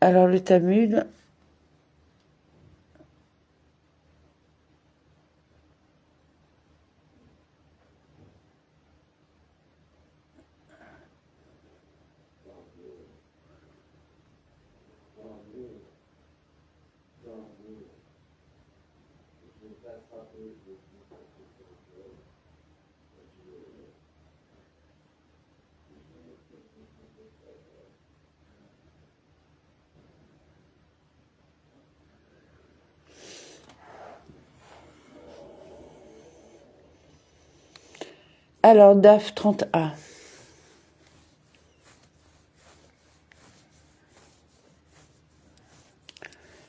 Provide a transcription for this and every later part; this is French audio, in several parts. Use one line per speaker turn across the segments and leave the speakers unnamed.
Alors le Talmud, alors DAF 30A.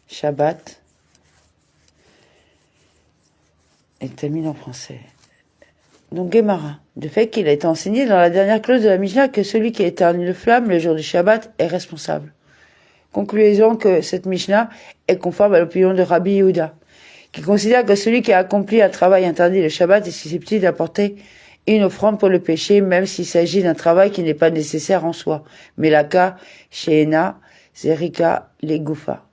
Shabbat est mis en français. Donc Gemara, du fait qu'il a été enseigné dans la dernière clause de la Mishnah que celui qui éteint une flamme le jour du Shabbat est responsable. Conclusion que cette Mishnah est conforme à l'opinion de Rabbi Yehuda, qui considère que celui qui a accompli un travail interdit le Shabbat est susceptible d'apporter une offrande pour le péché, même s'il s'agit d'un travail qui n'est pas nécessaire en soi. Melaka, Sheena, Zerika, Legoufa.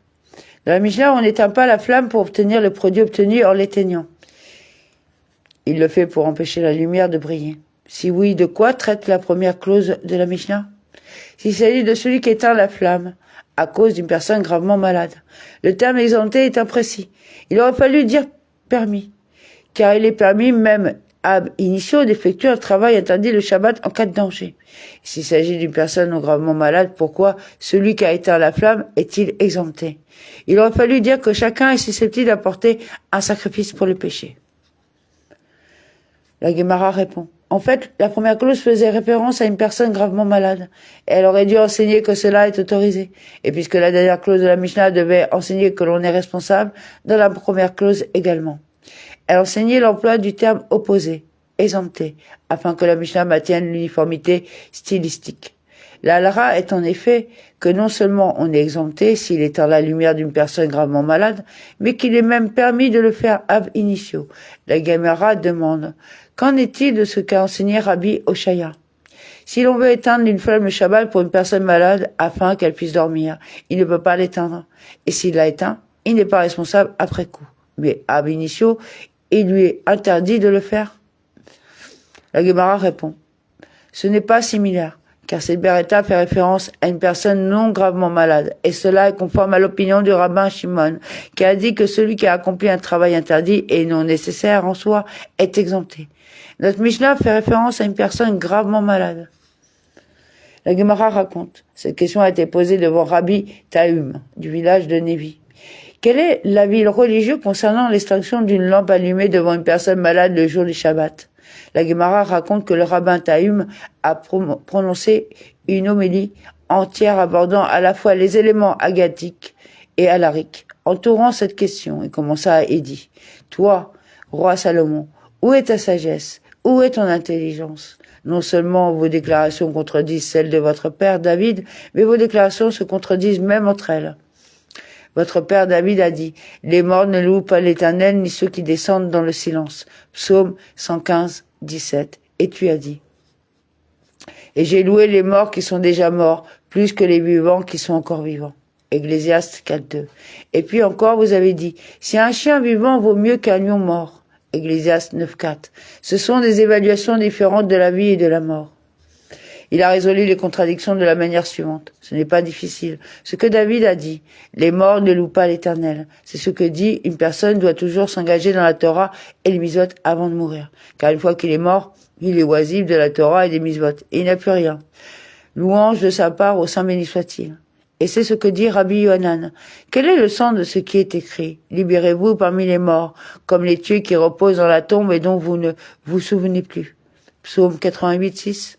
Dans la Mishnah, on n'éteint pas la flamme pour obtenir le produit obtenu en l'éteignant. Il le fait pour empêcher la lumière de briller. Si oui, de quoi traite la première clause de la Mishnah? S'il s'agit de celui qui éteint la flamme à cause d'une personne gravement malade. Le terme exempté est imprécis. Il aurait fallu dire permis, car il est permis même ab initio d'effectuer un travail interdit le Shabbat en cas de danger. S'il s'agit d'une personne non gravement malade, pourquoi celui qui a éteint la flamme est-il exempté? Il aurait fallu dire que chacun est susceptible d'apporter un sacrifice pour le péché. La Gemara répond. En fait, la première clause faisait référence à une personne gravement malade. Elle aurait dû enseigner que cela est autorisé. Et puisque la dernière clause de la Mishnah devait enseigner que l'on est responsable, dans la première clause également. Elle enseignait l'emploi du terme opposé, exempté, afin que la Mishnah maintienne l'uniformité stylistique. La halakha est en effet que non seulement on est exempté s'il éteint la lumière d'une personne gravement malade, mais qu'il est même permis de le faire ab initio. La Gemara demande, qu'en est-il de ce qu'a enseigné Rabbi Oshaya? Si l'on veut éteindre une flamme le Shabbat pour une personne malade afin qu'elle puisse dormir, il ne peut pas l'éteindre. Et s'il l'a éteint, il n'est pas responsable après coup. Mais ab initio, il lui est interdit de le faire. La Gemara répond, ce n'est pas similaire, car cette beretta fait référence à une personne non gravement malade, et cela est conforme à l'opinion du rabbin Shimon, qui a dit que celui qui a accompli un travail interdit et non nécessaire en soi est exempté. Notre Mishnah fait référence à une personne gravement malade. La Gemara raconte, cette question a été posée devant Rabbi Tahum, du village de Nevi. Quel est l'avis religieux concernant l'extinction d'une lampe allumée devant une personne malade le jour du Shabbat? La Gemara raconte que le rabbin Tahum a prononcé une homélie entière abordant à la fois les éléments agatiques et alariques, entourant cette question, et commença et dit, toi, roi Salomon, où est ta sagesse? Où est ton intelligence? Non seulement vos déclarations contredisent celles de votre père David, mais vos déclarations se contredisent même entre elles. Votre père David a dit, les morts ne louent pas l'Éternel, ni ceux qui descendent dans le silence. Psaume 115, 17. Et tu as dit, et j'ai loué les morts qui sont déjà morts, plus que les vivants qui sont encore vivants. Ecclésiaste 4, 2. Et puis encore, vous avez dit, si un chien vivant vaut mieux qu'un lion mort. Ecclésiaste 9, 4. Ce sont des évaluations différentes de la vie et de la mort. Il a résolu les contradictions de la manière suivante. Ce n'est pas difficile. Ce que David a dit, les morts ne louent pas l'Éternel. C'est ce que dit une personne doit toujours s'engager dans la Torah et les mitzvot avant de mourir. Car une fois qu'il est mort, il est oisif de la Torah et des mitzvot. Et il n'a plus rien. Louange de sa part au Saint béni soit-il. Et c'est ce que dit Rabbi Yohanan. Quel est le sens de ce qui est écrit? Libérez-vous parmi les morts, comme les tués qui reposent dans la tombe et dont vous ne vous souvenez plus. Psaume 88, 6.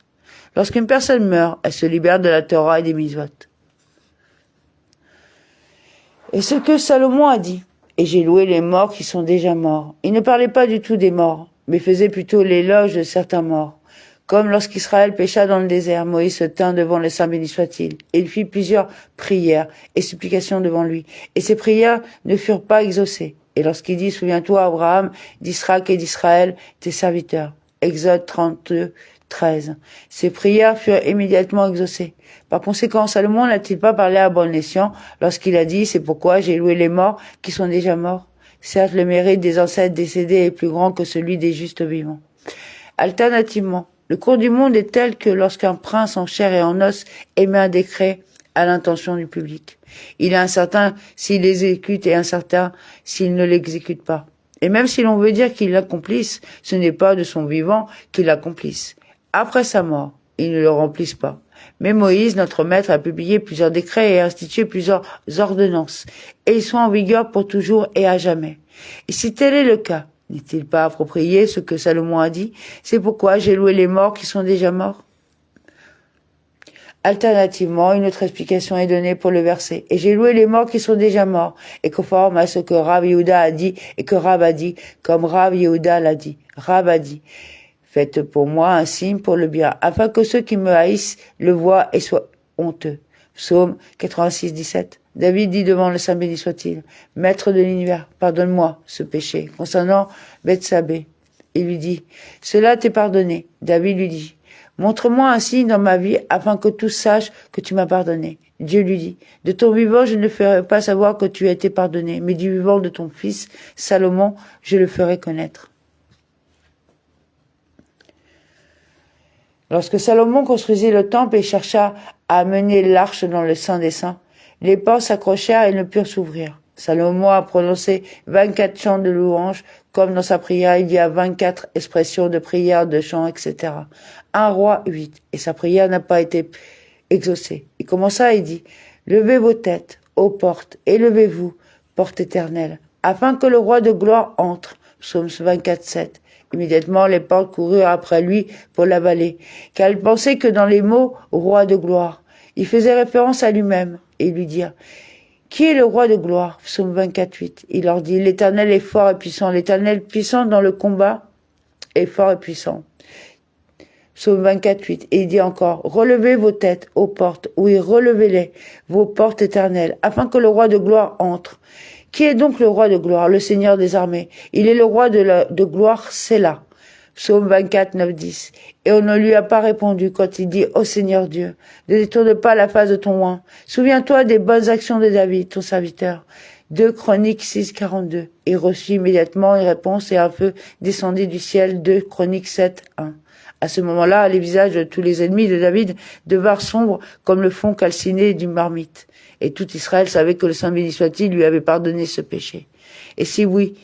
Lorsqu'une personne meurt, elle se libère de la Torah et des mitzvot. Et ce que Salomon a dit, et j'ai loué les morts qui sont déjà morts. Il ne parlait pas du tout des morts, mais faisait plutôt l'éloge de certains morts. Comme lorsqu'Israël pécha dans le désert, Moïse se tint devant le Saint béni soit-il, et il fit plusieurs prières et supplications devant lui. Et ces prières ne furent pas exaucées. Et lorsqu'il dit, souviens-toi, Abraham, d'Israël et d'Israël, tes serviteurs. Exode 32, 13. Ses prières furent immédiatement exaucées. Par conséquent, Salomon n'a-t-il pas parlé à bon escient lorsqu'il a dit « C'est pourquoi j'ai loué les morts qui sont déjà morts ». Certes, le mérite des ancêtres décédés est plus grand que celui des justes vivants. Alternativement, le cours du monde est tel que lorsqu'un prince en chair et en os émet un décret à l'intention du public, il est incertain s'il l'exécute et incertain s'il ne l'exécute pas. Et même si l'on veut dire qu'il l'accomplisse, ce n'est pas de son vivant qu'il l'accomplisse. Après sa mort, il ne le remplisse pas. Mais Moïse, notre maître, a publié plusieurs décrets et institué plusieurs ordonnances, et ils sont en vigueur pour toujours et à jamais. Et si tel est le cas, n'est-il pas approprié ce que Salomon a dit? C'est pourquoi j'ai loué les morts qui sont déjà morts. Alternativement, une autre explication est donnée pour le verset. Et j'ai loué les morts qui sont déjà morts, et conforme à ce que Rav Yehuda a dit et que Rav a dit, comme Rav Yehuda l'a dit. Rav a dit, faites pour moi un signe pour le bien, afin que ceux qui me haïssent le voient et soient honteux. Psaume 86, 17. David dit devant le Saint béni soit-il, Maître de l'univers, pardonne-moi ce péché. Concernant Bethsabée, il lui dit, cela t'est pardonné. David lui dit, montre-moi un signe dans ma vie afin que tous sachent que tu m'as pardonné. Dieu lui dit, de ton vivant je ne ferai pas savoir que tu as été pardonné, mais du vivant de ton fils, Salomon, je le ferai connaître. Lorsque Salomon construisit le temple et chercha à amener l'arche dans le Saint des Saints, les portes s'accrochèrent et ne purent s'ouvrir. Salomon a prononcé 24 chants de louange, comme dans sa prière il y a 24 expressions de prière, de chants, etc. 1 Roi 8, et sa prière n'a pas été exaucée. Il commença et dit, levez vos têtes, ô portes, élevez-vous, porte éternelle, afin que le roi de gloire entre. Psaume 24, 7. Immédiatement, les portes coururent après lui pour l'avaler, car ils pensaient que dans les mots « roi de gloire », il faisait référence à lui-même, et lui dirent « Qui est le roi de gloire ?» Psaume 24, 8. Il leur dit « L'Éternel est fort et puissant, l'Éternel puissant dans le combat est fort et puissant. » Psaume 24, 8. Et il dit encore « Relevez vos têtes, ô portes, oui, relevez-les, vos portes éternelles, afin que le roi de gloire entre. » Qui est donc le roi de gloire? Le Seigneur des armées. Il est le roi de gloire, c'est là. Psaume 24, 9, 10. Et on ne lui a pas répondu quand il dit, ô Seigneur Dieu, ne détourne pas la face de ton oint. Souviens-toi des bonnes actions de David, ton serviteur. 2 Chroniques 6, 42. Et reçut immédiatement une réponse et un feu descendit du ciel. 2 Chroniques 7, 1. À ce moment-là, les visages de tous les ennemis de David devinrent sombres comme le fond calciné d'une marmite. Et tout Israël savait que le Saint béni soit-il lui avait pardonné ce péché. Et si oui,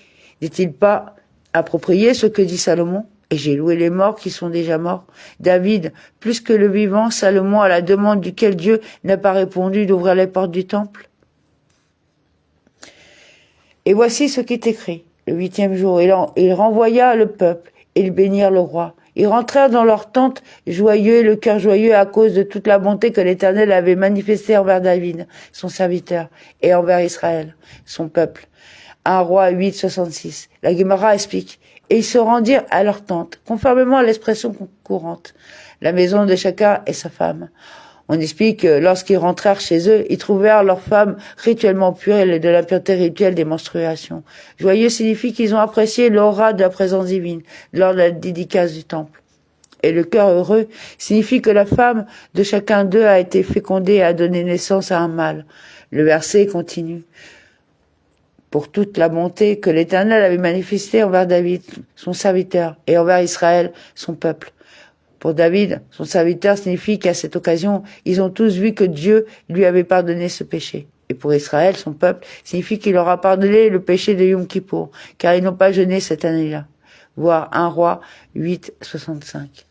n'est-il pas approprié ce que dit Salomon? Et j'ai loué les morts qui sont déjà morts. David, plus que le vivant, Salomon, à la demande duquel Dieu n'a pas répondu d'ouvrir les portes du temple. Et voici ce qui est écrit. Le 8e jour, il renvoya le peuple, et ils bénirent le roi. Ils rentrèrent dans leur tente joyeux, le cœur joyeux à cause de toute la bonté que l'Éternel avait manifestée envers David, son serviteur, et envers Israël, son peuple. 1 Roi 8, 66. La Guémara explique. Et ils se rendirent à leur tente, conformément à l'expression courante. La maison de chacun et sa femme. On explique que lorsqu'ils rentrèrent chez eux, ils trouvèrent leurs femmes rituellement pures et de la pureté rituelle des menstruations. Joyeux signifie qu'ils ont apprécié l'aura de la présence divine lors de la dédicace du temple. Et le cœur heureux signifie que la femme de chacun d'eux a été fécondée et a donné naissance à un mâle. Le verset continue. Pour toute la bonté que l'Éternel avait manifestée envers David, son serviteur, et envers Israël, son peuple. Pour David, son serviteur, signifie qu'à cette occasion, ils ont tous vu que Dieu lui avait pardonné ce péché. Et pour Israël, son peuple, signifie qu'il leur a pardonné le péché de Yom Kippour, car ils n'ont pas jeûné cette année-là. Voir 1 Roi 8, 65.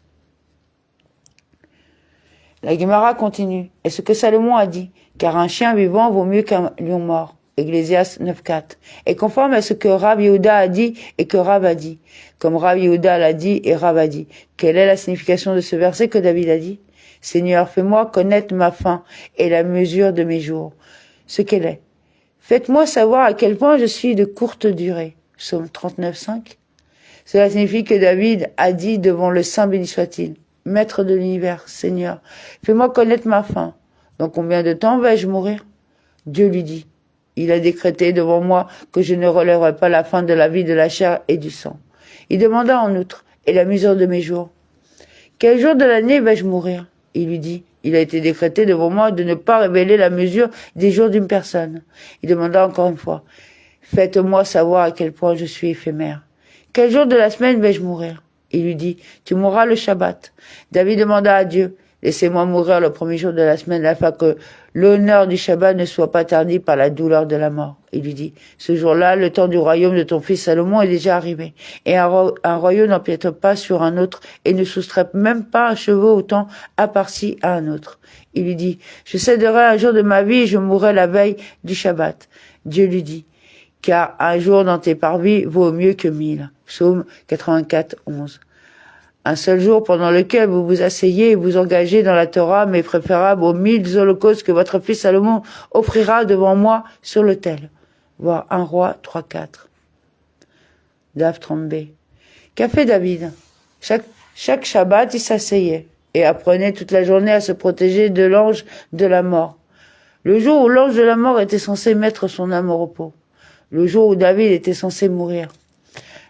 La Guémara continue. Et ce que Salomon a dit, car un chien vivant vaut mieux qu'un lion mort. Ecclésiaste 9.4. Et conforme à ce que Rav Yehuda a dit et que Rav a dit. Comme Rav Yehuda l'a dit et Rav a dit. Quelle est la signification de ce verset que David a dit? Seigneur, fais-moi connaître ma fin et la mesure de mes jours. Ce qu'elle est. Faites-moi savoir à quel point je suis de courte durée. Psaume 39.5. Cela signifie que David a dit devant le Saint béni soit-il. Maître de l'univers, Seigneur, fais-moi connaître ma fin. Dans combien de temps vais-je mourir? Dieu lui dit. Il a décrété devant moi que je ne relèverai pas la fin de la vie de la chair et du sang. Il demanda en outre, et la mesure de mes jours? Quel jour de l'année vais-je mourir? Il lui dit. Il a été décrété devant moi de ne pas révéler la mesure des jours d'une personne. Il demanda encore une fois. Faites-moi savoir à quel point je suis éphémère. Quel jour de la semaine vais-je mourir? Il lui dit. Tu mourras le Shabbat. David demanda à Dieu. Laissez-moi mourir le premier jour de la semaine afin que l'honneur du Shabbat ne soit pas terni par la douleur de la mort. Il lui dit, ce jour-là, le temps du royaume de ton fils Salomon est déjà arrivé. Et un royaume n'empiète pas sur un autre et ne soustrait même pas un cheveu au temps apparti à un autre. Il lui dit, je céderai un jour de ma vie et je mourrai la veille du Shabbat. Dieu lui dit, car un jour dans tes parvis vaut mieux que 1000. Psaume 84, 11. Un seul jour pendant lequel vous vous asseyez et vous engagez dans la Torah m'est préférable aux 1000 holocaustes que votre fils Salomon offrira devant moi sur l'autel. Voir 1 Roi 3-4. Daf 30b. Qu'a fait David? Chaque Shabbat, il s'asseyait et apprenait toute la journée à se protéger de l'ange de la mort. Le jour où l'ange de la mort était censé mettre son âme au repos. Le jour où David était censé mourir.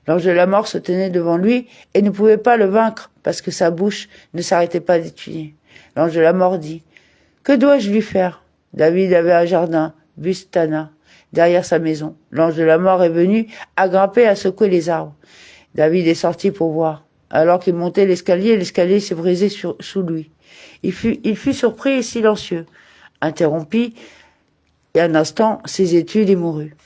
L'ange de la mort se tenait devant lui et ne pouvait pas le vaincre parce que sa bouche ne s'arrêtait pas d'étudier. L'ange de la mort dit, « Que dois-je lui faire ?» David avait un jardin, Bustana, derrière sa maison. L'ange de la mort est venu à grimper, à secouer les arbres. David est sorti pour voir. Alors qu'il montait l'escalier s'est brisé sous lui. Il fut surpris et silencieux, interrompit, et un instant, ses études et mourut.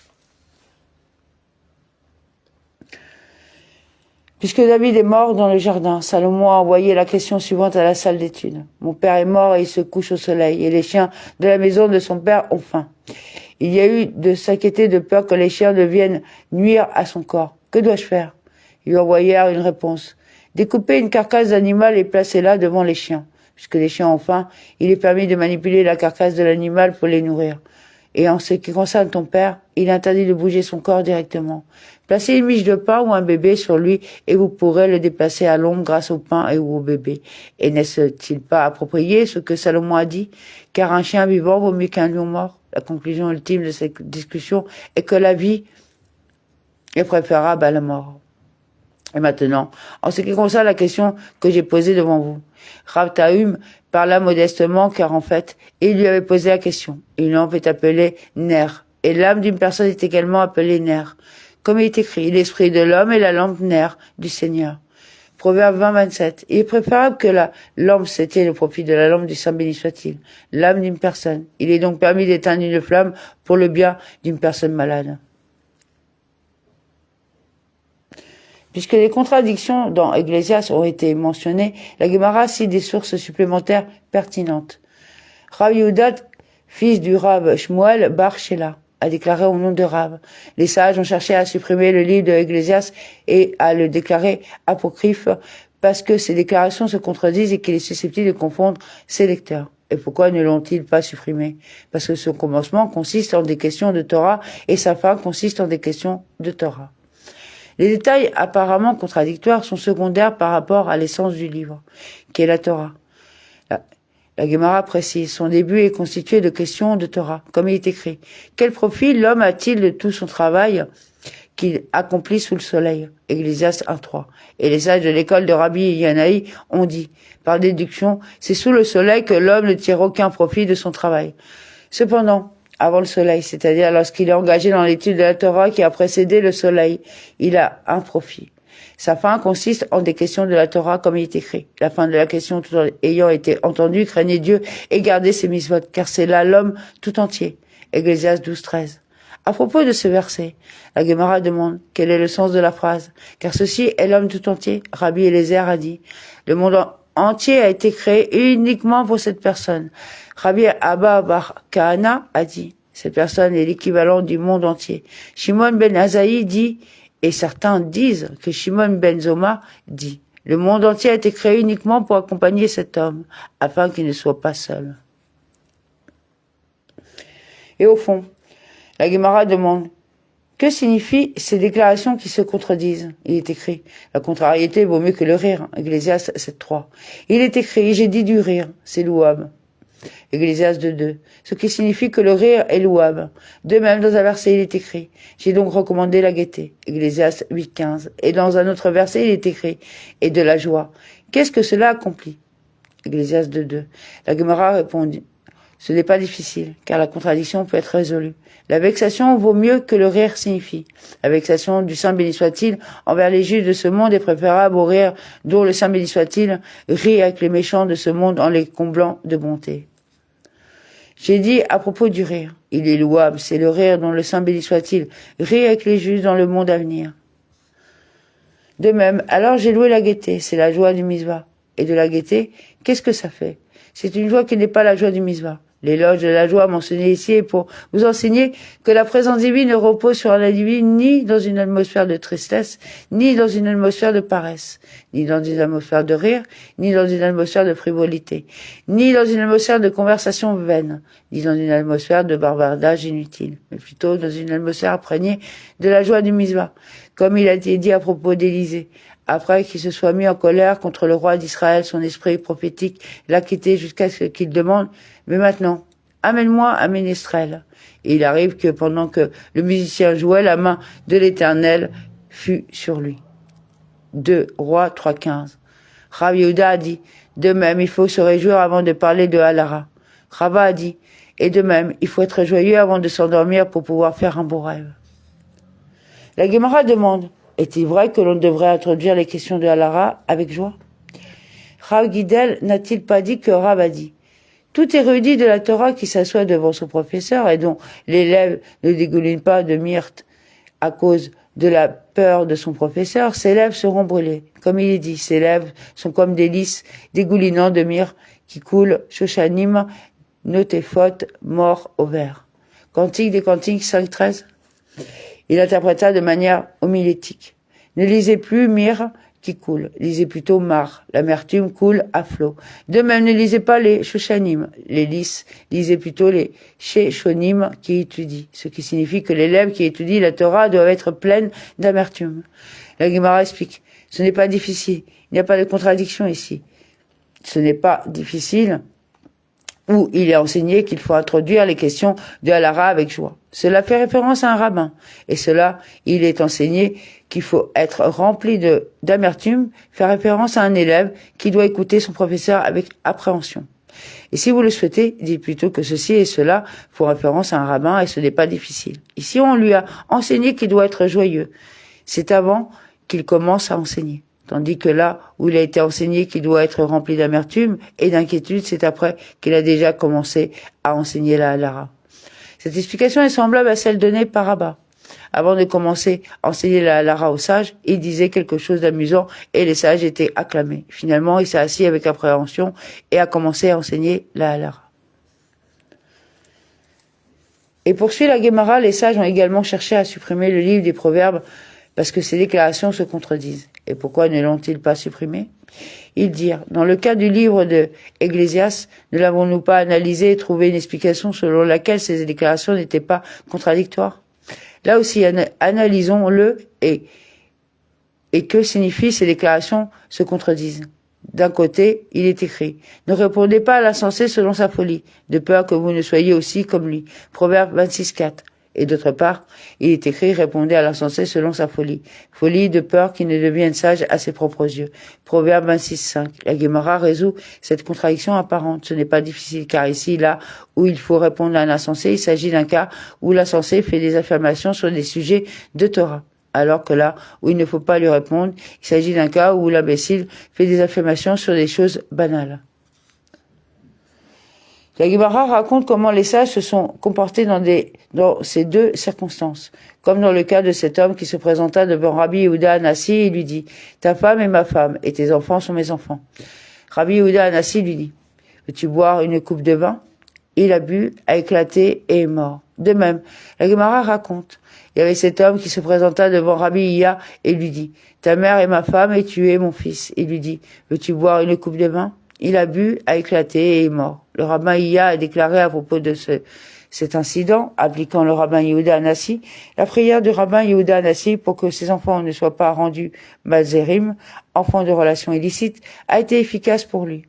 Puisque David est mort dans le jardin, Salomon a envoyé la question suivante à la salle d'études. Mon père est mort et il se couche au soleil, et les chiens de la maison de son père ont faim. Il y a eu de s'inquiéter de peur que les chiens ne viennent nuire à son corps. Que dois-je faire? Ils lui envoyèrent une réponse. Découpez une carcasse d'animal et placez-la devant les chiens. Puisque les chiens ont faim, il est permis de manipuler la carcasse de l'animal pour les nourrir. Et en ce qui concerne ton père, il est interdit de bouger son corps directement. Placez une miche de pain ou un bébé sur lui et vous pourrez le déplacer à l'ombre grâce au pain et ou au bébé. Et n'est-ce-t-il pas approprié ce que Salomon a dit? Car un chien vivant vaut mieux qu'un lion mort. La conclusion ultime de cette discussion est que la vie est préférable à la mort. Et maintenant, en ce qui concerne la question que j'ai posée devant vous, Rav Tahum parla modestement car en fait, il lui avait posé la question. Une lampe est appelée Ner, et l'âme d'une personne est également appelée Ner. Comme il est écrit, l'esprit de l'homme est la lampe Ner du Seigneur. Proverbe 20-27. Il est préférable que la lampe s'éteigne au profit de la lampe du Saint béni soit-il, l'âme d'une personne. Il est donc permis d'éteindre une flamme pour le bien d'une personne malade. Puisque les contradictions dans Ecclésiaste ont été mentionnées, la Gemara cite des sources supplémentaires pertinentes. Rav Yehuda, fils du Rav Shmuel Bar Shela, a déclaré au nom de Rav. Les sages ont cherché à supprimer le livre de Ecclésiaste et à le déclarer apocryphe parce que ces déclarations se contredisent et qu'il est susceptible de confondre ses lecteurs. Et pourquoi ne l'ont-ils pas supprimé? Parce que son commencement consiste en des questions de Torah et sa fin consiste en des questions de Torah. Les détails apparemment contradictoires sont secondaires par rapport à l'essence du livre, qui est la Torah. La Gemara précise, son début est constitué de questions de Torah, comme il est écrit. Quel profit l'homme a-t-il de tout son travail qu'il accomplit sous le soleil? Ecclésiaste 1.3. Et les sages de l'école de Rabbi Yanaï ont dit, par déduction, c'est sous le soleil que l'homme ne tire aucun profit de son travail. Cependant, avant le soleil, c'est-à-dire lorsqu'il est engagé dans l'étude de la Torah qui a précédé le soleil, il a un profit. Sa fin consiste en des questions de la Torah comme il est écrit. La fin de la question tout en ayant été entendue, craignez Dieu et gardez ses mitzvot, car c'est là l'homme tout entier. Ecclésiaste 12.13. À propos de ce verset, la Gemara demande quel est le sens de la phrase, car ceci est l'homme tout entier. Rabbi Eliezer a dit, le monde entier a été créé uniquement pour cette personne. Rabbi Abba Bar Kahana a dit, cette personne est l'équivalent du monde entier. Shimon ben Azaï dit, et certains disent que Shimon ben Zoma dit, le monde entier a été créé uniquement pour accompagner cet homme, afin qu'il ne soit pas seul. Et au fond, la Gemara demande, que signifient ces déclarations qui se contredisent? Il est écrit, la contrariété vaut mieux que le rire, Ecclésiaste 7.3. Il est écrit, j'ai dit du rire, c'est louable. Ecclésiaste 2.2. Ce qui signifie que le rire est louable. De même, dans un verset, il est écrit, j'ai donc recommandé la gaieté. Ecclésiaste 8.15. Et dans un autre verset, il est écrit, et de la joie. Qu'est-ce que cela accomplit? Ecclésiaste 2.2. La Gemara répondit, ce n'est pas difficile, car la contradiction peut être résolue. La vexation vaut mieux que le rire signifie. La vexation du Saint béni soit-il envers les Juifs de ce monde est préférable au rire dont le Saint béni soit-il rit avec les méchants de ce monde en les comblant de bonté. J'ai dit à propos du rire, il est louable, c'est le rire dont le Saint béni soit-il rit avec les Juifs dans le monde à venir. De même, alors j'ai loué la gaieté, c'est la joie du Mizvah. Et de la gaieté, qu'est-ce que ça fait? C'est une joie qui n'est pas la joie du Mizvah. L'éloge de la joie mentionné ici est pour vous enseigner que la présence divine ne repose sur un individu ni dans une atmosphère de tristesse, ni dans une atmosphère de paresse, ni dans une atmosphère de rire, ni dans une atmosphère de frivolité, ni dans une atmosphère de conversation vaine, ni dans une atmosphère de bavardage inutile, mais plutôt dans une atmosphère imprégnée de la joie du Mizvah, comme il a été dit à propos d'Élisée. Après qu'il se soit mis en colère contre le roi d'Israël, son esprit prophétique l'a quitté jusqu'à ce qu'il demande « Mais maintenant, amène-moi un ménestrel ». Et il arrive que pendant que le musicien jouait, la main de l'Éternel fut sur lui. 2 Rois 3.15. Rav Yehuda a dit « De même, il faut se réjouir avant de parler de Halara ». Rava a dit « Et de même, il faut être joyeux avant de s'endormir pour pouvoir faire un beau rêve ». La Gemara demande est-il vrai que l'on devrait introduire les questions de Halara avec joie? Rav Gidel n'a-t-il pas dit que Rav a dit? Tout érudit de la Torah qui s'assoit devant son professeur et dont l'élève ne dégouline pas de myrte à cause de la peur de son professeur, ses lèvres seront brûlées. Comme il est dit, ses lèvres sont comme des lys dégoulinant de myrrhe qui coulent, Shoshanim, Notéphot, mort au vert. Cantique des Cantiques 5.13. Il interpréta de manière homilétique. Ne lisez plus myrrhe qui coule, lisez plutôt mar, l'amertume coule à flot. De même, ne lisez pas les shoshanim, les lys, lisez plutôt les sheshonim qui étudient, ce qui signifie que l'élève qui étudie la Torah doit être pleine d'amertume. La Gemara explique, ce n'est pas difficile, il n'y a pas de contradiction ici. Ce n'est pas difficile, où il est enseigné qu'il faut introduire les questions de Halara avec joie. Cela fait référence à un rabbin. Et cela, il est enseigné qu'il faut être rempli d'amertume, faire référence à un élève qui doit écouter son professeur avec appréhension. Et si vous le souhaitez, dites plutôt que ceci et cela font référence à un rabbin et ce n'est pas difficile. Ici, on lui a enseigné qu'il doit être joyeux. C'est avant qu'il commence à enseigner. Tandis que là où il a été enseigné qu'il doit être rempli d'amertume et d'inquiétude, c'est après qu'il a déjà commencé à enseigner la Halara. Cette explication est semblable à celle donnée par Abba. Avant de commencer à enseigner la Halara aux sages, il disait quelque chose d'amusant et les sages étaient acclamés. Finalement, il s'est assis avec appréhension et a commencé à enseigner la Halara. Et poursuit la Gemara, les sages ont également cherché à supprimer le livre des Proverbes parce que ces déclarations se contredisent. Et pourquoi ne l'ont-ils pas supprimé? Ils dirent, dans le cas du livre de Ecclésiaste, ne l'avons-nous pas analysé et trouvé une explication selon laquelle ces déclarations n'étaient pas contradictoires? Là aussi, analysons-le et que signifient ces déclarations se contredisent. D'un côté, il est écrit, ne répondez pas à l'insensé selon sa folie, de peur que vous ne soyez aussi comme lui. Proverbe 26.4. Et d'autre part, il est écrit, répondez à l'insensé selon sa folie. Folie de peur qu'il ne devienne sage à ses propres yeux. Proverbe 26.5. La Gemara résout cette contradiction apparente. Ce n'est pas difficile, car ici, là où il faut répondre à un insensé, il s'agit d'un cas où l'insensé fait des affirmations sur des sujets de Torah. Alors que là où il ne faut pas lui répondre, il s'agit d'un cas où l'imbécile fait des affirmations sur des choses banales. La Gemara raconte comment les sages se sont comportés dans ces deux circonstances. Comme dans le cas de cet homme qui se présenta devant Rabbi Yehuda Hanassi et lui dit « Ta femme est ma femme et tes enfants sont mes enfants. » Rabbi Yehuda Hanassi lui dit « Veux-tu boire une coupe de vin ?» Il a bu, a éclaté et est mort. De même, la Gemara raconte il y avait cet homme qui se présenta devant Rabbi Iya et lui dit « Ta mère est ma femme et tu es mon fils. » Il lui dit « Veux-tu boire une coupe de vin ?» Il a bu, a éclaté et est mort. Le rabbin Iya a déclaré à propos de cet incident, appliquant le rabbin Yehuda Hanassi, la prière du rabbin Yehuda Hanassi pour que ses enfants ne soient pas rendus malzérim, enfants de relations illicites, a été efficace pour lui.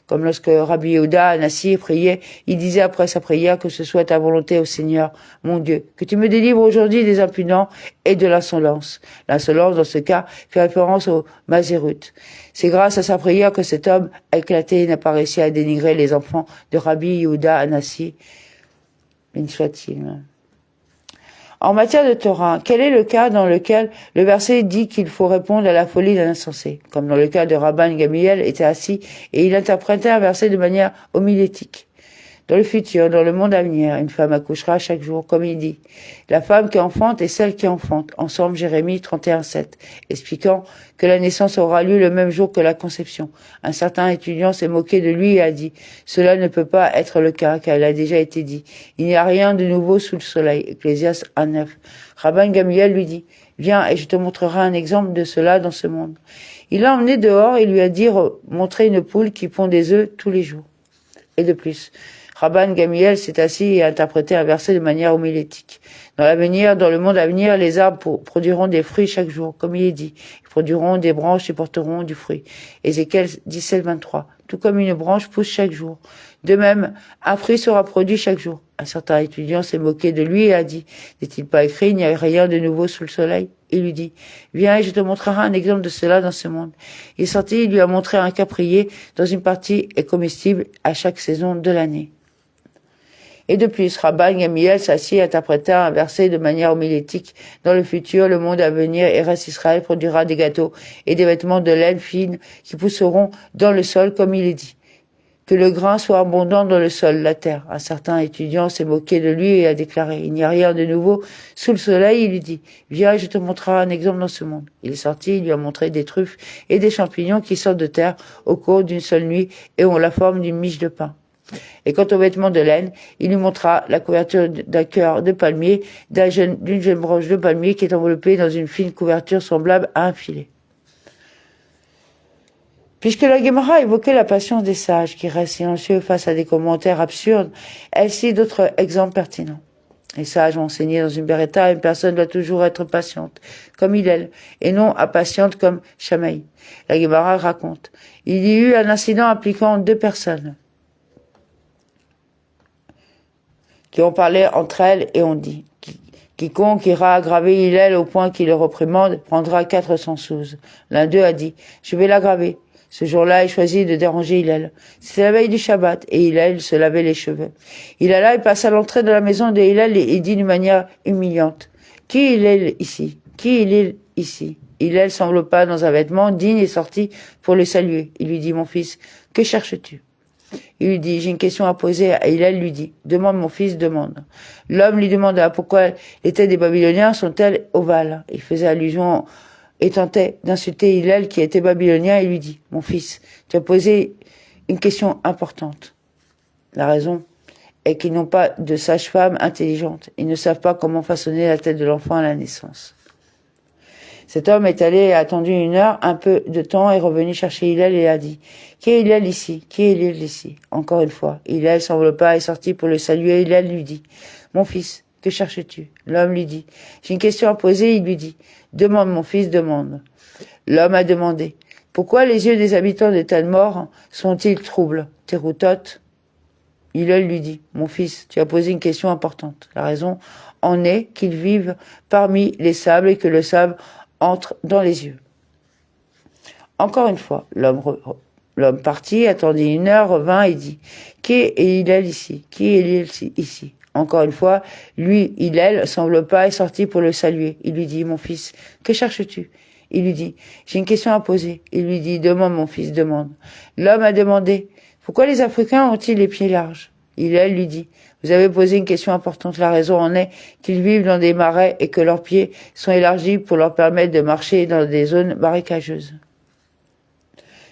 Comme lorsque Rabbi Yehuda Anassi priait, il disait après sa prière que ce soit ta volonté au Seigneur, mon Dieu, que tu me délivres aujourd'hui des impudents et de l'insolence. L'insolence, dans ce cas, fait référence au Mazérut. C'est grâce à sa prière que cet homme éclaté n'a pas réussi à dénigrer les enfants de Rabbi Yehuda Anassi. Béni soit-il. En matière de Torah, quel est le cas dans lequel le verset dit qu'il faut répondre à la folie d'un insensé, comme dans le cas de Rabban Gamliel était assis et il interprétait un verset de manière homilétique. Dans le futur, dans le monde à venir, une femme accouchera chaque jour, comme il dit. La femme qui enfante et celle qui enfante. Ensemble, Jérémie 31:7, expliquant que la naissance aura lieu le même jour que la conception. Un certain étudiant s'est moqué de lui et a dit « Cela ne peut pas être le cas, car il a déjà été dit. Il n'y a rien de nouveau sous le soleil. » Ecclésiaste 1:9. Rabban Gamliel lui dit « Viens et je te montrerai un exemple de cela dans ce monde. » Il l'a emmené dehors et lui a dit « Montrer une poule qui pond des œufs tous les jours. » Et de plus. Rabban Gamliel s'est assis et a interprété un verset de manière homilétique. Dans le monde à venir, les arbres produiront des fruits chaque jour, comme il est dit. Ils produiront des branches et porteront du fruit. Ézéchiel 17:23. Tout comme une branche pousse chaque jour. De même, un fruit sera produit chaque jour. Un certain étudiant s'est moqué de lui et a dit, n'est-il pas écrit, il n'y a rien de nouveau sous le soleil? Il lui dit, viens et je te montrerai un exemple de cela dans ce monde. Il est sorti, il lui a montré un caprier dont une partie est comestible à chaque saison de l'année. Et de plus, Rabban Gamliel s'assit et interpréta un verset de manière homilétique. Dans le futur, le monde à venir, Eretz Israël produira des gâteaux et des vêtements de laine fine qui pousseront dans le sol comme il est dit. Que le grain soit abondant dans le sol, la terre. Un certain étudiant s'est moqué de lui et a déclaré, il n'y a rien de nouveau sous le soleil. Il lui dit, viens, je te montrerai un exemple dans ce monde. Il est sorti, il lui a montré des truffes et des champignons qui sortent de terre au cours d'une seule nuit et ont la forme d'une miche de pain. Et quant aux vêtements de laine, il lui montra la couverture d'un cœur de palmier, d'une jeune branche de palmier qui est enveloppée dans une fine couverture semblable à un filet. Puisque la Gemara évoquait la patience des sages qui restent silencieux face à des commentaires absurdes, elle cite d'autres exemples pertinents. Les sages ont enseigné dans une beretta, une personne doit toujours être patiente, comme Hillel, et non impatiente comme Shammai. La Gemara raconte, il y eut un incident impliquant deux personnes qui ont parlé entre elles et ont dit, quiconque ira aggraver Hillel au point qu'il le reprimande prendra 400 sous. L'un d'eux a dit, je vais l'aggraver. Ce jour-là, il choisit de déranger Hillel. C'était la veille du Shabbat, et Hillel se lavait les cheveux. Il alla et passa à l'entrée de la maison de Hillel et dit d'une manière humiliante, qui est Hillel ici? Qui est Hillel ici? Hillel s'enveloppa dans un vêtement digne et sortit pour le saluer. Il lui dit, mon fils, que cherches-tu? Il lui dit, j'ai une question à poser, et Hillel lui dit, demande mon fils, demande. L'homme lui demanda, pourquoi les têtes des Babyloniens sont-elles ovales? Il faisait allusion et tentait d'insulter Hillel qui était babylonien et lui dit, mon fils, tu as posé une question importante. La raison est qu'ils n'ont pas de sage-femme intelligente. Ils ne savent pas comment façonner la tête de l'enfant à la naissance. Cet homme est allé et a attendu 1 heure, un peu de temps, est revenu chercher Hillel et a dit, qui est Hillel ici? Qui est Hillel ici? Encore une fois, Hillel s'enveloppa et sortit pour le saluer. Hillel lui dit, mon fils, que cherches-tu? L'homme lui dit, j'ai une question à poser. Il lui dit, demande mon fils, demande. L'homme a demandé, pourquoi les yeux des habitants de Tadmor sont-ils troubles? Teroutot. Hillel lui dit, mon fils, tu as posé une question importante. La raison en est qu'ils vivent parmi les sables et que le sable entre dans les yeux. Encore une fois, l'homme partit, attendit 1 heure, revint et dit, qui est Hillel ici? Qui est Hillel ici? Encore une fois, lui, Hillel, s'enveloppa et sortit pour le saluer. Il lui dit, mon fils, que cherches-tu? Il lui dit, j'ai une question à poser. Il lui dit, demande mon fils, demande. L'homme a demandé, pourquoi les Africains ont-ils les pieds larges? Hillel lui dit, vous avez posé une question importante. La raison en est qu'ils vivent dans des marais et que leurs pieds sont élargis pour leur permettre de marcher dans des zones marécageuses.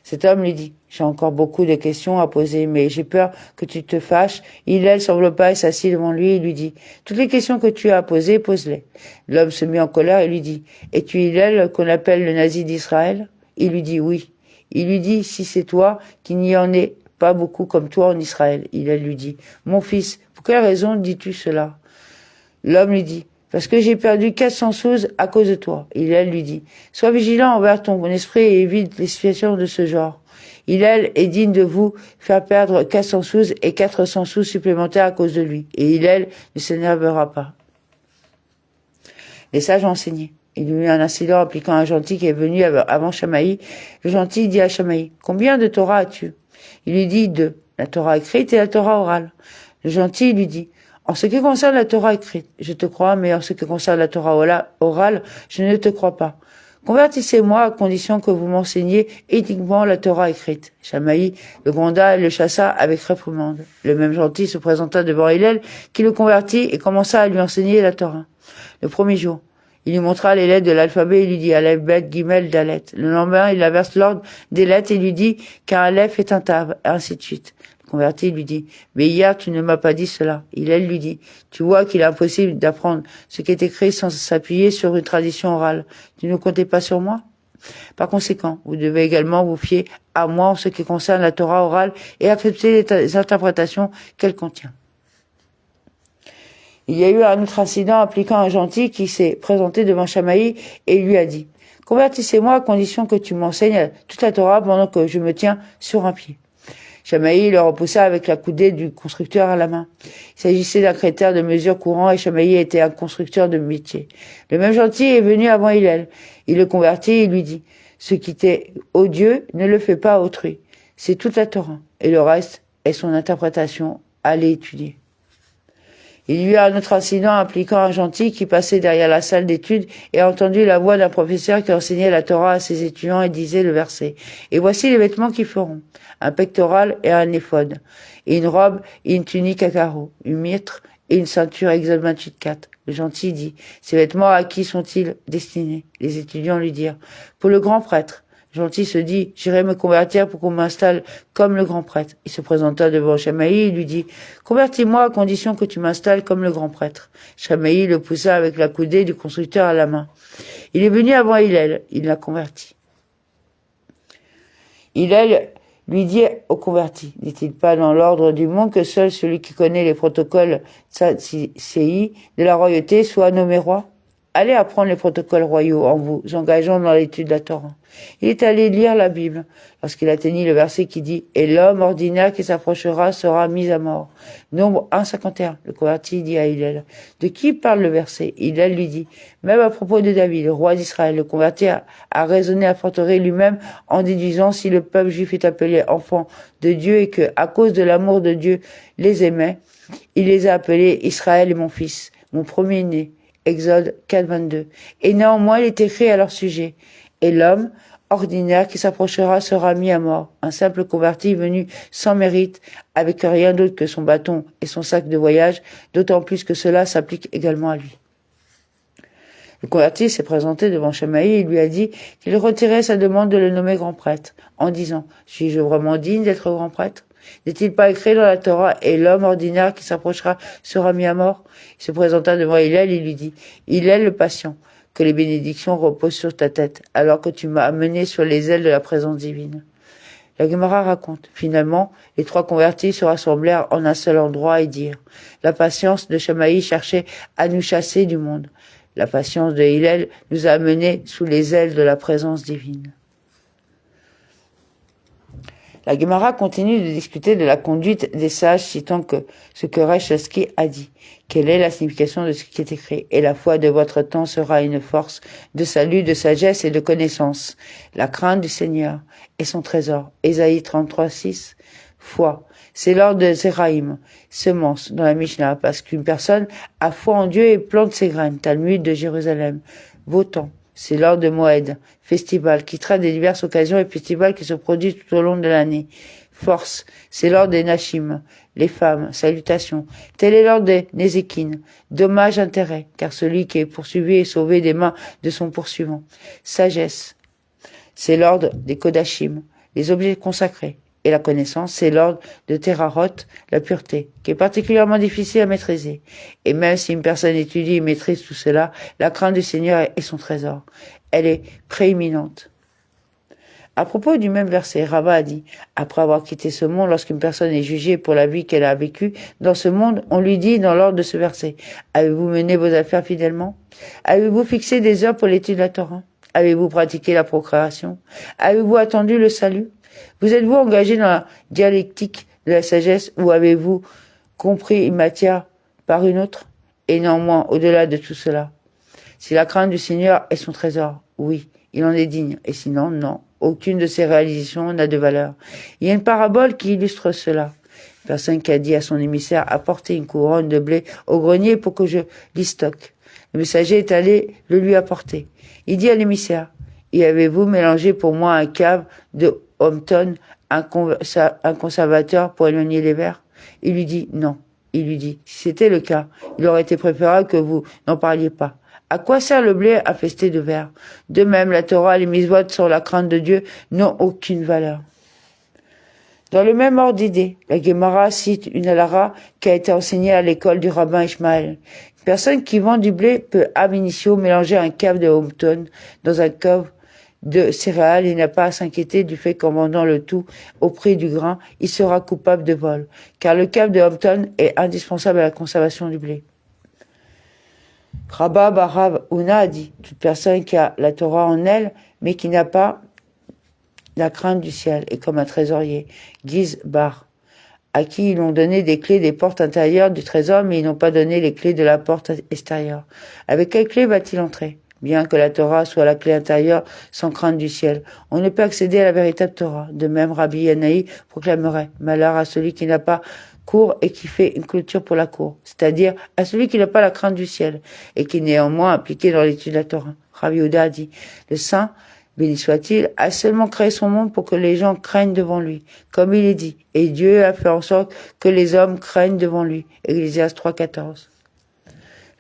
Cet homme lui dit, j'ai encore beaucoup de questions à poser, mais j'ai peur que tu te fâches. Hillel s'enveloppa et s'assit devant lui et lui dit, toutes les questions que tu as à poser, pose-les. L'homme se mit en colère et lui dit, es-tu Hillel qu'on appelle le nazi d'Israël? Il lui dit, oui. Il lui dit, si c'est toi, qu'il n'y en ait pas beaucoup comme toi en Israël. Hillel lui dit, mon fils, pour quelle raison dis-tu cela? L'homme lui dit, parce que j'ai perdu 400 sous à cause de toi. Hillel lui dit, sois vigilant envers ton esprit et évite les situations de ce genre. Hillel est digne de vous faire perdre 400 sous et 400 sous supplémentaires à cause de lui. Et Hillel ne s'énervera pas. Les sages ont enseigné. Il y a eu un incident impliquant un gentil qui est venu avant Shamaï. Le gentil dit à Shamaï, « Combien de Torah as-tu » Il lui dit 2, la Torah écrite et la Torah orale. Le gentil lui dit, « En ce qui concerne la Torah écrite, je te crois, mais en ce qui concerne la Torah orale, je ne te crois pas. Convertissez-moi à condition que vous m'enseigniez éthiquement la Torah écrite. » Shamaï le gronda et le chassa avec réprimande. Le même gentil se présenta devant Hillel, qui le convertit et commença à lui enseigner la Torah. Le premier jour, il lui montra les lettres de l'alphabet et lui dit Aleph, Bet, Gimel, Dalet. Le lendemain, il averse l'ordre des lettres et lui dit qu'un Aleph est un Tav, et ainsi de suite. Le converti lui dit, mais hier tu ne m'as pas dit cela. Hillel lui dit, tu vois qu'il est impossible d'apprendre ce qui est écrit sans s'appuyer sur une tradition orale. Tu ne comptais pas sur moi? Par conséquent, vous devez également vous fier à moi en ce qui concerne la Torah orale et accepter les interprétations qu'elle contient. Il y a eu un autre incident impliquant un gentil qui s'est présenté devant Shamaï et lui a dit « Convertissez-moi à condition que tu m'enseignes toute la Torah pendant que je me tiens sur un pied. » Shamaï le repoussa avec la coudée du constructeur à la main. Il s'agissait d'un critère de mesure courant et Shamaï était un constructeur de métier. Le même gentil est venu avant Hillel. Il le convertit et lui dit « Ce qui t'est odieux, ne le fais pas à autrui. C'est toute la Torah et le reste est son interprétation. Allez étudier. » Il y eut un autre incident impliquant un gentil qui passait derrière la salle d'études et a entendu la voix d'un professeur qui enseignait la Torah à ses étudiants et disait le verset. Et voici les vêtements qu'ils feront. Un pectoral et un éphod. Et une robe et une tunique à carreaux. Une mitre et une ceinture Exode 28.4. Le gentil dit, ces vêtements à qui sont-ils destinés? Les étudiants lui dirent, pour le grand prêtre. Le gentil se dit, j'irai me convertir pour qu'on m'installe comme le grand prêtre. Il se présenta devant Shamaï et lui dit, convertis-moi à condition que tu m'installes comme le grand prêtre. Shamaï le poussa avec la coudée du constructeur à la main. Il est venu avant Hillel, il l'a converti. Hillel lui dit au converti, n'est-il pas dans l'ordre du monde que seul celui qui connaît les protocoles CI de la royauté soit nommé roi? Allez apprendre les protocoles royaux en vous engageant dans l'étude de la Torah. Il est allé lire la Bible lorsqu'il atteignit le verset qui dit « Et l'homme ordinaire qui s'approchera sera mis à mort ». Nombre 1,51. Le converti dit à Hillel « De qui parle le verset ?» Hillel lui dit « Même à propos de David, le roi d'Israël. » Le converti a raisonné à fortiori lui-même en déduisant si le peuple juif est appelé enfant de Dieu et que, à cause de l'amour de Dieu, les aimait, il les a appelés Israël et mon fils, mon premier-né. Exode 4.22. Et néanmoins, il est écrit à leur sujet. Et l'homme ordinaire qui s'approchera sera mis à mort. Un simple converti venu sans mérite, avec rien d'autre que son bâton et son sac de voyage, d'autant plus que cela s'applique également à lui. Le converti s'est présenté devant Shamaï et lui a dit qu'il retirait sa demande de le nommer grand prêtre, en disant, suis-je vraiment digne d'être grand prêtre? N'est-il pas écrit dans la Torah, et l'homme ordinaire qui s'approchera sera mis à mort? Il se présenta devant Hillel et lui dit, Hillel le patient, que les bénédictions reposent sur ta tête, alors que tu m'as amené sur les ailes de la présence divine. La Gemara raconte, finalement, les 3 convertis se rassemblèrent en un seul endroit et dirent, la patience de Shamaï cherchait à nous chasser du monde. La patience de Hillel nous a amenés sous les ailes de la présence divine. La Gemara continue de discuter de la conduite des sages, citant que ce que Resh Lakish a dit. Quelle est la signification de ce qui est écrit? Et la foi de votre temps sera une force de salut, de sagesse et de connaissance. La crainte du Seigneur est son trésor. Ésaïe 33.6. Foi. C'est l'ordre de Zéraïm, semence dans la Mishnah, parce qu'une personne a foi en Dieu et plante ses graines. Talmud de Jérusalem. Votant. C'est l'ordre de Moed, festival, qui traite des diverses occasions et festivals qui se produisent tout au long de l'année. Force, c'est l'ordre des Nashim, les femmes, salutations. Tel est l'ordre des Nézékin, dommage, intérêt, car celui qui est poursuivi est sauvé des mains de son poursuivant. Sagesse, c'est l'ordre des Kodashim, les objets consacrés. Et la connaissance, c'est l'ordre de Terarot, la pureté, qui est particulièrement difficile à maîtriser. Et même si une personne étudie et maîtrise tout cela, la crainte du Seigneur est son trésor. Elle est prééminente. À propos du même verset, Rava a dit, après avoir quitté ce monde, lorsqu'une personne est jugée pour la vie qu'elle a vécue dans ce monde, on lui dit dans l'ordre de ce verset, avez-vous mené vos affaires fidèlement? Avez-vous fixé des heures pour l'étude de la Torah? Avez-vous pratiqué la procréation? Avez-vous attendu le salut? Vous êtes-vous engagé dans la dialectique de la sagesse ou avez-vous compris une matière par une autre? Et néanmoins, au-delà de tout cela, si la crainte du Seigneur est son trésor, oui, il en est digne, et sinon, non, aucune de ses réalisations n'a de valeur. Il y a une parabole qui illustre cela. Une personne qui a dit à son émissaire, apportez une couronne de blé au grenier pour que je l'y stocke. Le messager est allé le lui apporter. Il dit à l'émissaire, y avez-vous mélangé pour moi un cave de Hampton, un conservateur pour éloigner les vers? Il lui dit non. Il lui dit, si c'était le cas, il aurait été préférable que vous n'en parliez pas. À quoi sert le blé infesté de vers? De même, la Torah et les mitzvot sur la crainte de Dieu n'ont aucune valeur. Dans le même ordre d'idée, la Gemara cite une halara qui a été enseignée à l'école du rabbin Ishmael. Une personne qui vend du blé peut ab initio mélanger un cave de Hampton dans un cave de céréales et n'a pas à s'inquiéter du fait qu'en vendant le tout au prix du grain, il sera coupable de vol, car le cave de Hampton est indispensable à la conservation du blé. Rabba Barav Una a dit, toute personne qui a la Torah en elle, mais qui n'a pas la crainte du ciel, est comme un trésorier, Giz Bar, à qui ils ont donné des clés des portes intérieures du trésor, mais ils n'ont pas donné les clés de la porte extérieure. Avec quelle clé va-t-il entrer? Bien que la Torah soit la clé intérieure sans crainte du ciel, on ne peut accéder à la véritable Torah. De même, Rabbi Yanaï proclamerait, malheur à celui qui n'a pas cour et qui fait une clôture pour la cour, c'est-à-dire à celui qui n'a pas la crainte du ciel et qui est néanmoins impliqué dans l'étude de la Torah. Rabbi Yehuda a dit, le saint, béni soit-il, a seulement créé son monde pour que les gens craignent devant lui, comme il est dit, et Dieu a fait en sorte que les hommes craignent devant lui. Ecclésiaste 3,14.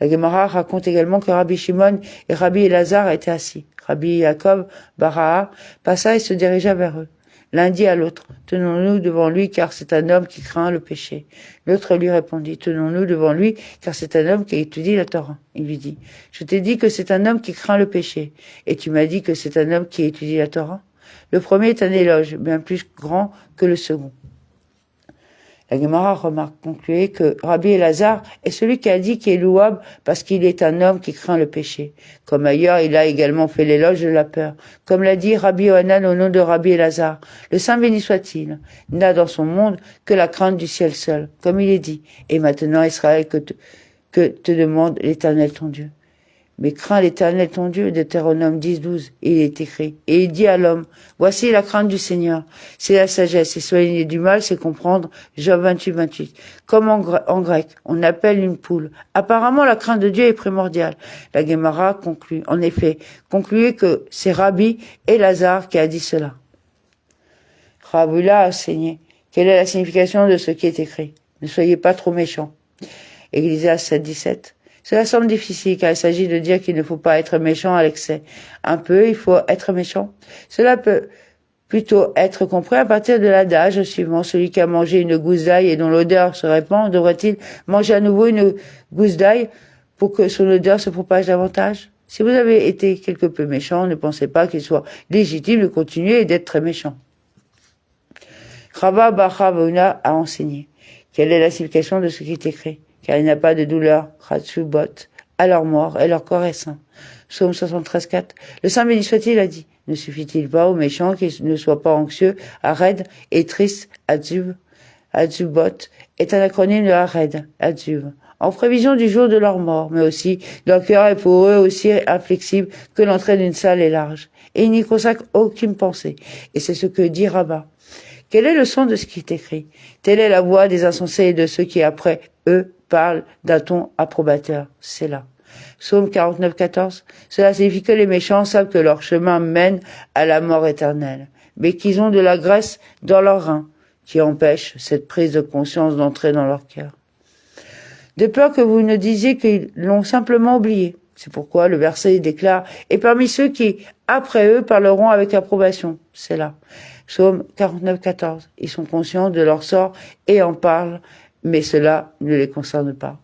La Gemara raconte également que Rabbi Shimon et Rabbi Elazar étaient assis. Rabbi Yaakov Baraha passa et se dirigea vers eux. L'un dit à l'autre, tenons-nous devant lui car c'est un homme qui craint le péché. L'autre lui répondit, tenons-nous devant lui car c'est un homme qui étudie la Torah. Il lui dit, je t'ai dit que c'est un homme qui craint le péché et tu m'as dit que c'est un homme qui étudie la Torah. Le premier est un éloge bien plus grand que le second. La Gemara remarque, concluait que Rabbi Elazar est celui qui a dit qu'il est louable parce qu'il est un homme qui craint le péché. Comme ailleurs, il a également fait l'éloge de la peur. Comme l'a dit Rabbi Yohanan au nom de Rabbi Elazar, le Saint béni soit-il, n'a dans son monde que la crainte du ciel seul. Comme il est dit, et maintenant Israël que te demande l'Éternel ton Dieu. Mais crains l'Éternel ton Dieu, Deutéronome 10:12, il est écrit. Et il dit à l'homme, voici la crainte du Seigneur, c'est la sagesse, et s'éloigner du mal, c'est comprendre, Job 28:28. Comme en grec, on appelle une poule. Apparemment, la crainte de Dieu est primordiale. La Gemara conclut, en effet, concluait que c'est Rabbi Elazar qui a dit cela. Rabula a enseigné. Quelle est la signification de ce qui est écrit? Ne soyez pas trop méchants. Ecclésiaste 7:17. Cela semble difficile car il s'agit de dire qu'il ne faut pas être méchant à l'excès. Un peu, il faut être méchant. Cela peut plutôt être compris à partir de l'adage suivant. Celui qui a mangé une gousse d'ail et dont l'odeur se répand, devrait-il manger à nouveau une gousse d'ail pour que son odeur se propage davantage? Si vous avez été quelque peu méchant, ne pensez pas qu'il soit légitime de continuer et d'être très méchant. Rabba Bachavona a enseigné. Quelle est la signification de ce qui est écrit? Car il n'y a pas de douleur, Ratsubot, à leur mort, et leur corps est sain. Psaume 73:4. Le Saint béni soit-il a dit, ne suffit-il pas aux méchants qu'ils ne soient pas anxieux, Hared et triste, Adzub, Adzubot, est un acronyme de Hared, Adzub, en prévision du jour de leur mort, mais aussi leur cœur est pour eux aussi inflexible que l'entrée d'une salle est large, et ils n'y consacrent aucune pensée, et c'est ce que dit Rabbah. Quel est le sens de ce qui est écrit? Telle est la voix des insensés et de ceux qui après eux parlent d'un ton approbateur. C'est là. Psaume 49:14. Cela signifie que les méchants savent que leur chemin mène à la mort éternelle, mais qu'ils ont de la graisse dans leurs reins, qui empêche cette prise de conscience d'entrer dans leur cœur. De peur que vous ne disiez qu'ils l'ont simplement oublié. C'est pourquoi le verset déclare, et parmi ceux qui, après eux, parleront avec approbation. C'est là. Psaume 49:14. Ils sont conscients de leur sort et en parlent, mais cela ne les concerne pas.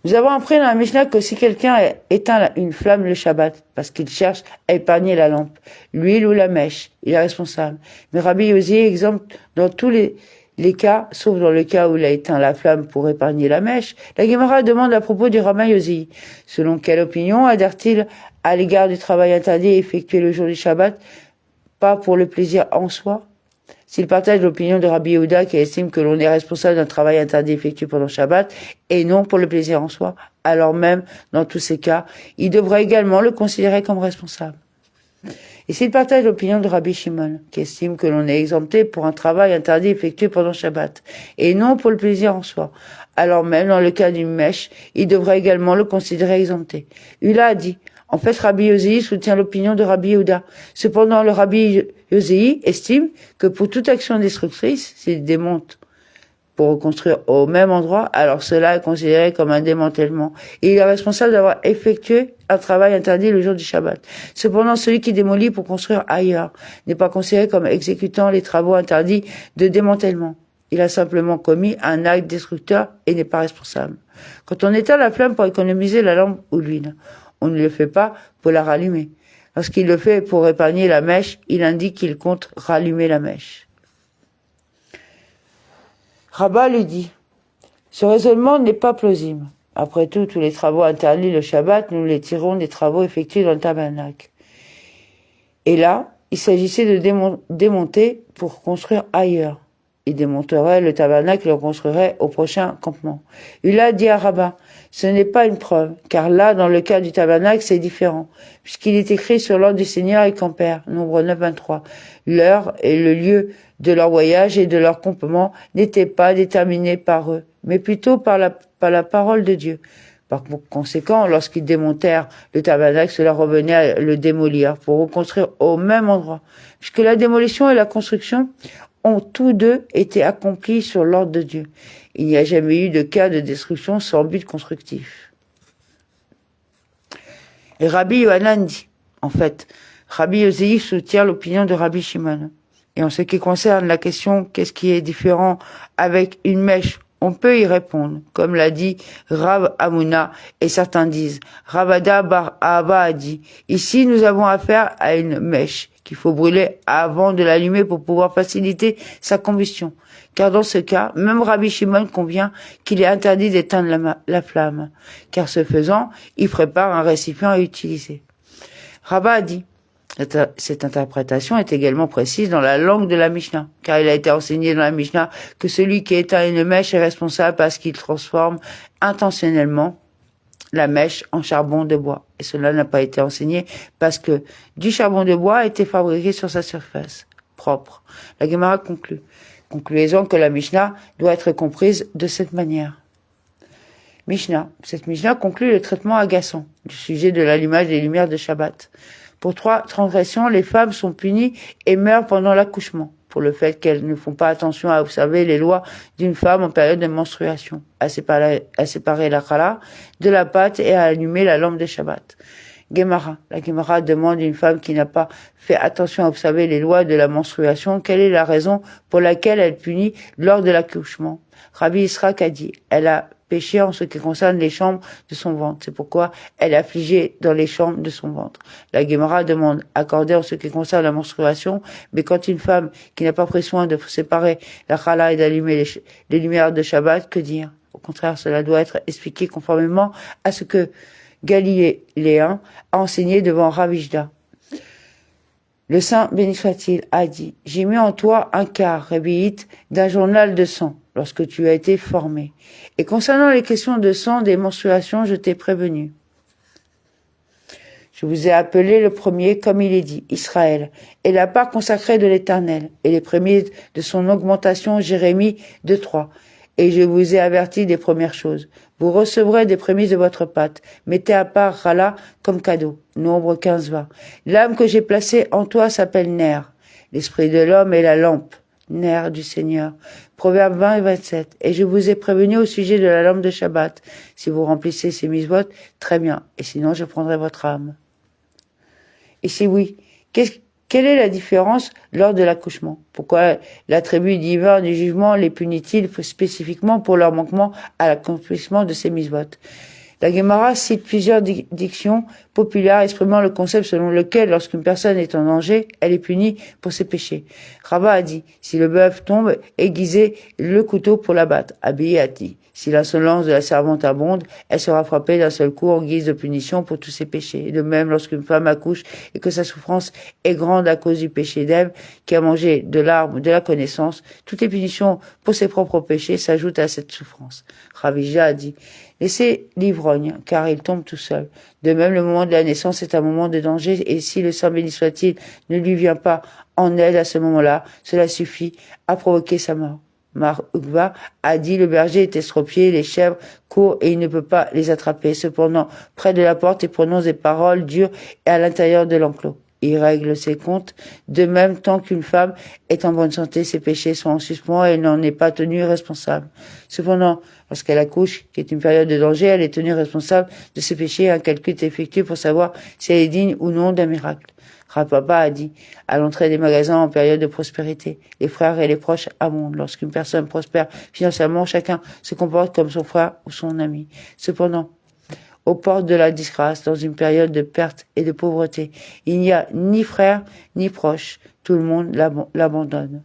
Nous avons appris dans la Mishnah que si quelqu'un éteint une flamme le Shabbat, parce qu'il cherche à épargner la lampe, l'huile ou la mèche, il est responsable. Mais Rabbi Yosi exempte dans tous les cas, sauf dans le cas où il a éteint la flamme pour épargner la mèche. La Gemara demande à propos du rabbin Yosi, selon quelle opinion adhère-t-il à l'égard du travail interdit effectué le jour du Shabbat, pas pour le plaisir en soi? S'il partage l'opinion de Rabbi Yehuda qui estime que l'on est responsable d'un travail interdit effectué pendant Shabbat et non pour le plaisir en soi, alors même, dans tous ces cas, il devrait également le considérer comme responsable. Et s'il partage l'opinion de Rabbi Shimon, qui estime que l'on est exempté pour un travail interdit effectué pendant Shabbat, et non pour le plaisir en soi, alors même dans le cas d'une mèche, il devrait également le considérer exempté. Ula a dit, en fait, Rabbi Yosei soutient l'opinion de Rabbi Yehuda. Cependant, le Rabbi Yosei estime que pour toute action destructrice, s'il démonte pour reconstruire au même endroit, alors cela est considéré comme un démantèlement. Et il est responsable d'avoir effectué un travail interdit le jour du Shabbat. Cependant, celui qui démolit pour construire ailleurs n'est pas considéré comme exécutant les travaux interdits de démantèlement. Il a simplement commis un acte destructeur et n'est pas responsable. Quand on éteint la flamme pour économiser la lampe ou l'huile, on ne le fait pas pour la rallumer. Lorsqu'il le fait pour épargner la mèche, il indique qu'il compte rallumer la mèche. Rabat lui dit, ce raisonnement n'est pas plausible. Après tout, tous les travaux interdits le Shabbat, nous les tirons des travaux effectués dans le tabernacle. Et là, il s'agissait de démonter pour construire ailleurs. Il démonterait le tabernacle et le construirait au prochain campement. Ula dit à Rabat, ce n'est pas une preuve, car là, dans le cas du tabernacle, c'est différent, puisqu'il est écrit sur l'ordre du Seigneur et campèrent, Nombre 9, 23. L'heure et le lieu de leur voyage et de leur campement n'étaient pas déterminés par eux, mais plutôt par la parole de Dieu. Par conséquent, lorsqu'ils démontèrent le tabernacle, cela revenait à le démolir pour reconstruire au même endroit, puisque la démolition et la construction ont tous deux été accomplis sur l'ordre de Dieu. Il n'y a jamais eu de cas de destruction sans but constructif. Et Rabbi Yohanan dit, en fait, Rabbi Yosei soutient l'opinion de Rabbi Shimon. Et en ce qui concerne la question qu'est-ce qui est différent avec une mèche, on peut y répondre, comme l'a dit Rav Hamuna, et certains disent, Ravada bar Ahava a dit, ici nous avons affaire à une mèche qu'il faut brûler avant de l'allumer pour pouvoir faciliter sa combustion. Car dans ce cas, même Rabbi Shimon convient qu'il est interdit d'éteindre la flamme, car ce faisant, il prépare un récipient à utiliser. Rabat a dit, cette interprétation est également précise dans la langue de la Mishnah, car il a été enseigné dans la Mishnah que celui qui éteint une mèche est responsable parce qu'il transforme intentionnellement la mèche en charbon de bois. Et cela n'a pas été enseigné parce que du charbon de bois a été fabriqué sur sa surface propre. La Gemara conclut. Conclusion que la Mishnah doit être comprise de cette manière. Mishnah. Cette Mishnah conclut le traitement agaçant du sujet de l'allumage des lumières de Shabbat. Pour 3 transgressions, les femmes sont punies et meurent pendant l'accouchement, pour le fait qu'elles ne font pas attention à observer les lois d'une femme en période de menstruation, à séparer la chala de la pâte et à allumer la lampe de Shabbat. Gemara. La Gemara demande à une femme qui n'a pas fait attention à observer les lois de la menstruation, quelle est la raison pour laquelle elle punit lors de l'accouchement. Rabbi Israq a dit, elle a péché en ce qui concerne les chambres de son ventre. C'est pourquoi elle est affligée dans les chambres de son ventre. La Gemara demande, accordée en ce qui concerne la menstruation, mais quand une femme qui n'a pas pris soin de séparer la chala et d'allumer les lumières de Shabbat, que dire? Au contraire, cela doit être expliqué conformément à ce que Galiléen a enseigné devant Ravishda. Le saint, béni soit-il, a dit, j'ai mis en toi un quart, rébéite, d'un journal de sang, lorsque tu as été formé. Et concernant les questions de sang des menstruations, je t'ai prévenu. Je vous ai appelé le premier, comme il est dit, Israël, et la part consacrée de l'Éternel, et les premiers de son augmentation, Jérémie 2:3. Et je vous ai averti des premières choses. Vous recevrez des prémices de votre pâte. Mettez à part Rala comme cadeau. Nombre 15-20. L'âme que j'ai placée en toi s'appelle Ner. L'esprit de l'homme est la lampe. Ner du Seigneur. Proverbes 20 et 27. Et je vous ai prévenu au sujet de la lampe de Shabbat. Si vous remplissez ces mitzvot, très bien. Et sinon, je prendrai votre âme. Et si oui, quelle est la différence lors de l'accouchement? Pourquoi l'attribut divin du jugement les punit-il spécifiquement pour leur manquement à l'accomplissement de ces mitzvot? La Gemara cite plusieurs dictions populaires exprimant le concept selon lequel, lorsqu'une personne est en danger, elle est punie pour ses péchés. Rabat a dit, si le bœuf tombe, aiguisez le couteau pour l'abattre. Abiy a dit, Si l'insolence de la servante abonde, elle sera frappée d'un seul coup en guise de punition pour tous ses péchés. De même, lorsqu'une femme accouche et que sa souffrance est grande à cause du péché d'Ève, qui a mangé de l'arbre de la connaissance, toutes les punitions pour ses propres péchés s'ajoutent à cette souffrance. Ravija a dit: laissez l'ivrogne, car il tombe tout seul. De même, le moment de la naissance est un moment de danger, et si le Saint béni soit-il ne lui vient pas en aide à ce moment-là, cela suffit à provoquer sa mort. Mar Ugva a dit: le berger est estropié, les chèvres courent et il ne peut pas les attraper. Cependant, près de la porte, il prononce des paroles dures et à l'intérieur de l'enclos. Il règle ses comptes. De même, tant qu'une femme est en bonne santé, ses péchés sont en suspens et elle n'en est pas tenue responsable. Cependant, lorsqu'elle accouche, qui est une période de danger, elle est tenue responsable de ses péchés. Un calcul est effectué pour savoir si elle est digne ou non d'un miracle. Rapapa a dit: à l'entrée des magasins en période de prospérité, les frères et les proches abondent. Lorsqu'une personne prospère financièrement, chacun se comporte comme son frère ou son ami. Cependant, aux portes de la disgrâce, dans une période de perte et de pauvreté, il n'y a ni frère ni proche. Tout le monde l'abandonne.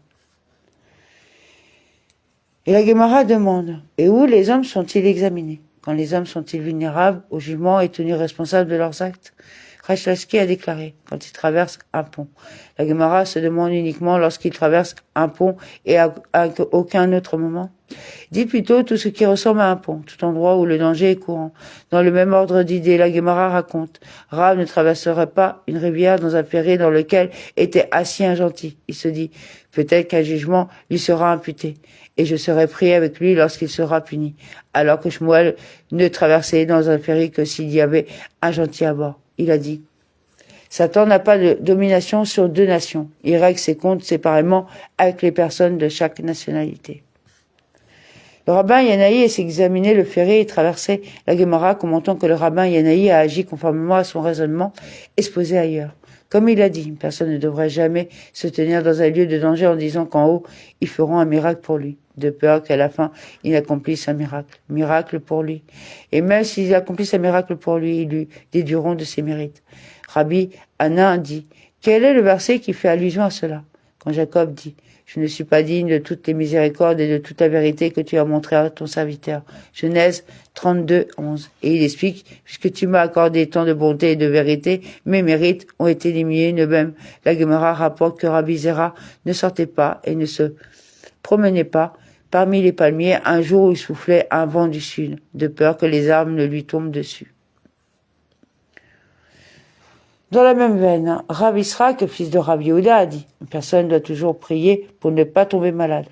Et la Guémara demande: et où les hommes sont-ils examinés? Quand les hommes sont-ils vulnérables au jugement et tenus responsables de leurs actes? Rachlaski a déclaré: quand ils traversent un pont. La Guémara se demande uniquement lorsqu'ils traversent un pont et à aucun autre moment. Dit plutôt tout ce qui ressemble à un pont, tout endroit où le danger est courant. Dans le même ordre d'idées, la Guémara raconte: Rav ne traverserait pas une rivière dans un ferry dans lequel était assis un gentil. Il se dit: peut-être qu'un jugement lui sera imputé, et je serai pris avec lui lorsqu'il sera puni. Alors que Shmuel ne traversait dans un ferry que s'il y avait un gentil à bord. Il a dit: Satan n'a pas de domination sur deux nations. Il règle ses comptes séparément avec les personnes de chaque nationalité. Le rabbin Yanaï s'examinait le ferry et traversait la Guémara, commentant que le rabbin Yanaï a agi conformément à son raisonnement exposé ailleurs. Comme il a dit, une personne ne devrait jamais se tenir dans un lieu de danger en disant qu'en haut, ils feront un miracle pour lui, de peur qu'à la fin, il accomplisse un miracle. Miracle pour lui. Et même s'ils accomplissent un miracle pour lui, ils lui déduiront de ses mérites. Rabbi Hanna dit: quel est le verset qui fait allusion à cela? Quand Jacob dit: je ne suis pas digne de toutes les miséricordes et de toute la vérité que tu as montrée à ton serviteur. Genèse 32, 11. Et il explique: puisque tu m'as accordé tant de bonté et de vérité, mes mérites ont été diminués. De même, la Gemara rapporte que Rabbi Zera ne sortait pas et ne se promenait pas parmi les palmiers un jour où il soufflait un vent du sud, de peur que les arbres ne lui tombent dessus. Dans la même veine, Rav Israq, fils de Rav Yehuda, a dit: une personne doit toujours prier pour ne pas tomber malade.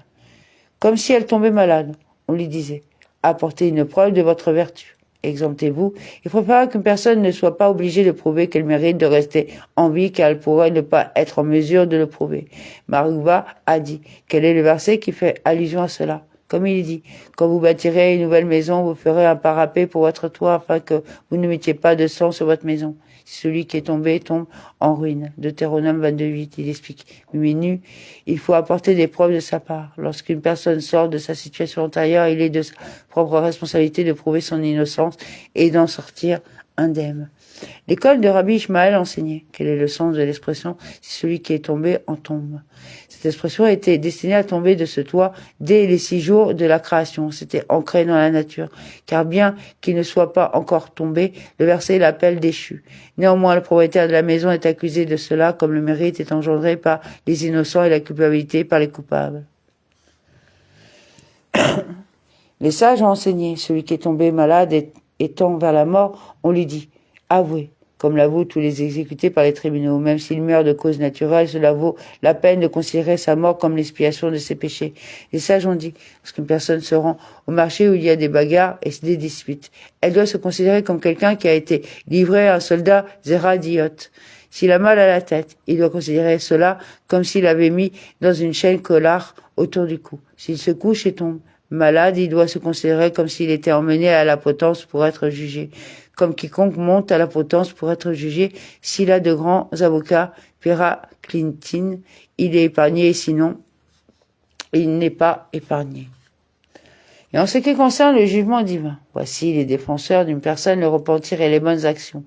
Comme si elle tombait malade, on lui disait: apportez une preuve de votre vertu. Exemptez-vous. Il faut pas qu'une personne ne soit pas obligée de prouver qu'elle mérite de rester en vie, car elle pourrait ne pas être en mesure de le prouver. Marouba a dit: quel est le verset qui fait allusion à cela? Comme il dit: quand vous bâtirez une nouvelle maison, vous ferez un parapet pour votre toit afin que vous ne mettiez pas de sang sur votre maison. Si celui qui est tombé tombe en ruine. Deutéronome 22.8, il explique: mais nu, il faut apporter des preuves de sa part. Lorsqu'une personne sort de sa situation antérieure, il est de sa propre responsabilité de prouver son innocence et d'en sortir indemne. L'école de Rabbi Ishmael enseignait: quel est le sens de l'expression « si celui qui est tombé en tombe ». Cette expression était destinée à tomber de ce toit dès les 6 jours de la création. C'était ancré dans la nature, car bien qu'il ne soit pas encore tombé, le verset l'appelle déchu. Néanmoins, le propriétaire de la maison est accusé de cela, comme le mérite est engendré par les innocents et la culpabilité par les coupables. Les sages ont enseigné: celui qui est tombé malade et tend vers la mort, on lui dit: avouez, comme l'avouent tous les exécutés par les tribunaux. Même s'il meurt de cause naturelle, cela vaut la peine de considérer sa mort comme l'expiation de ses péchés. Les sages ont dit: lorsqu'une personne se rend au marché où il y a des bagarres et des disputes, elle doit se considérer comme quelqu'un qui a été livré à un soldat zéradiote. S'il a mal à la tête, il doit considérer cela comme s'il avait mis dans une chaîne collard autour du cou. S'il se couche et tombe malade, il doit se considérer comme s'il était emmené à la potence pour être jugé. Comme quiconque monte à la potence pour être jugé, s'il a de grands avocats, Clintin, il est épargné, sinon, il n'est pas épargné. Et en ce qui concerne le jugement divin, voici les défenseurs d'une personne, le repentir et les bonnes actions.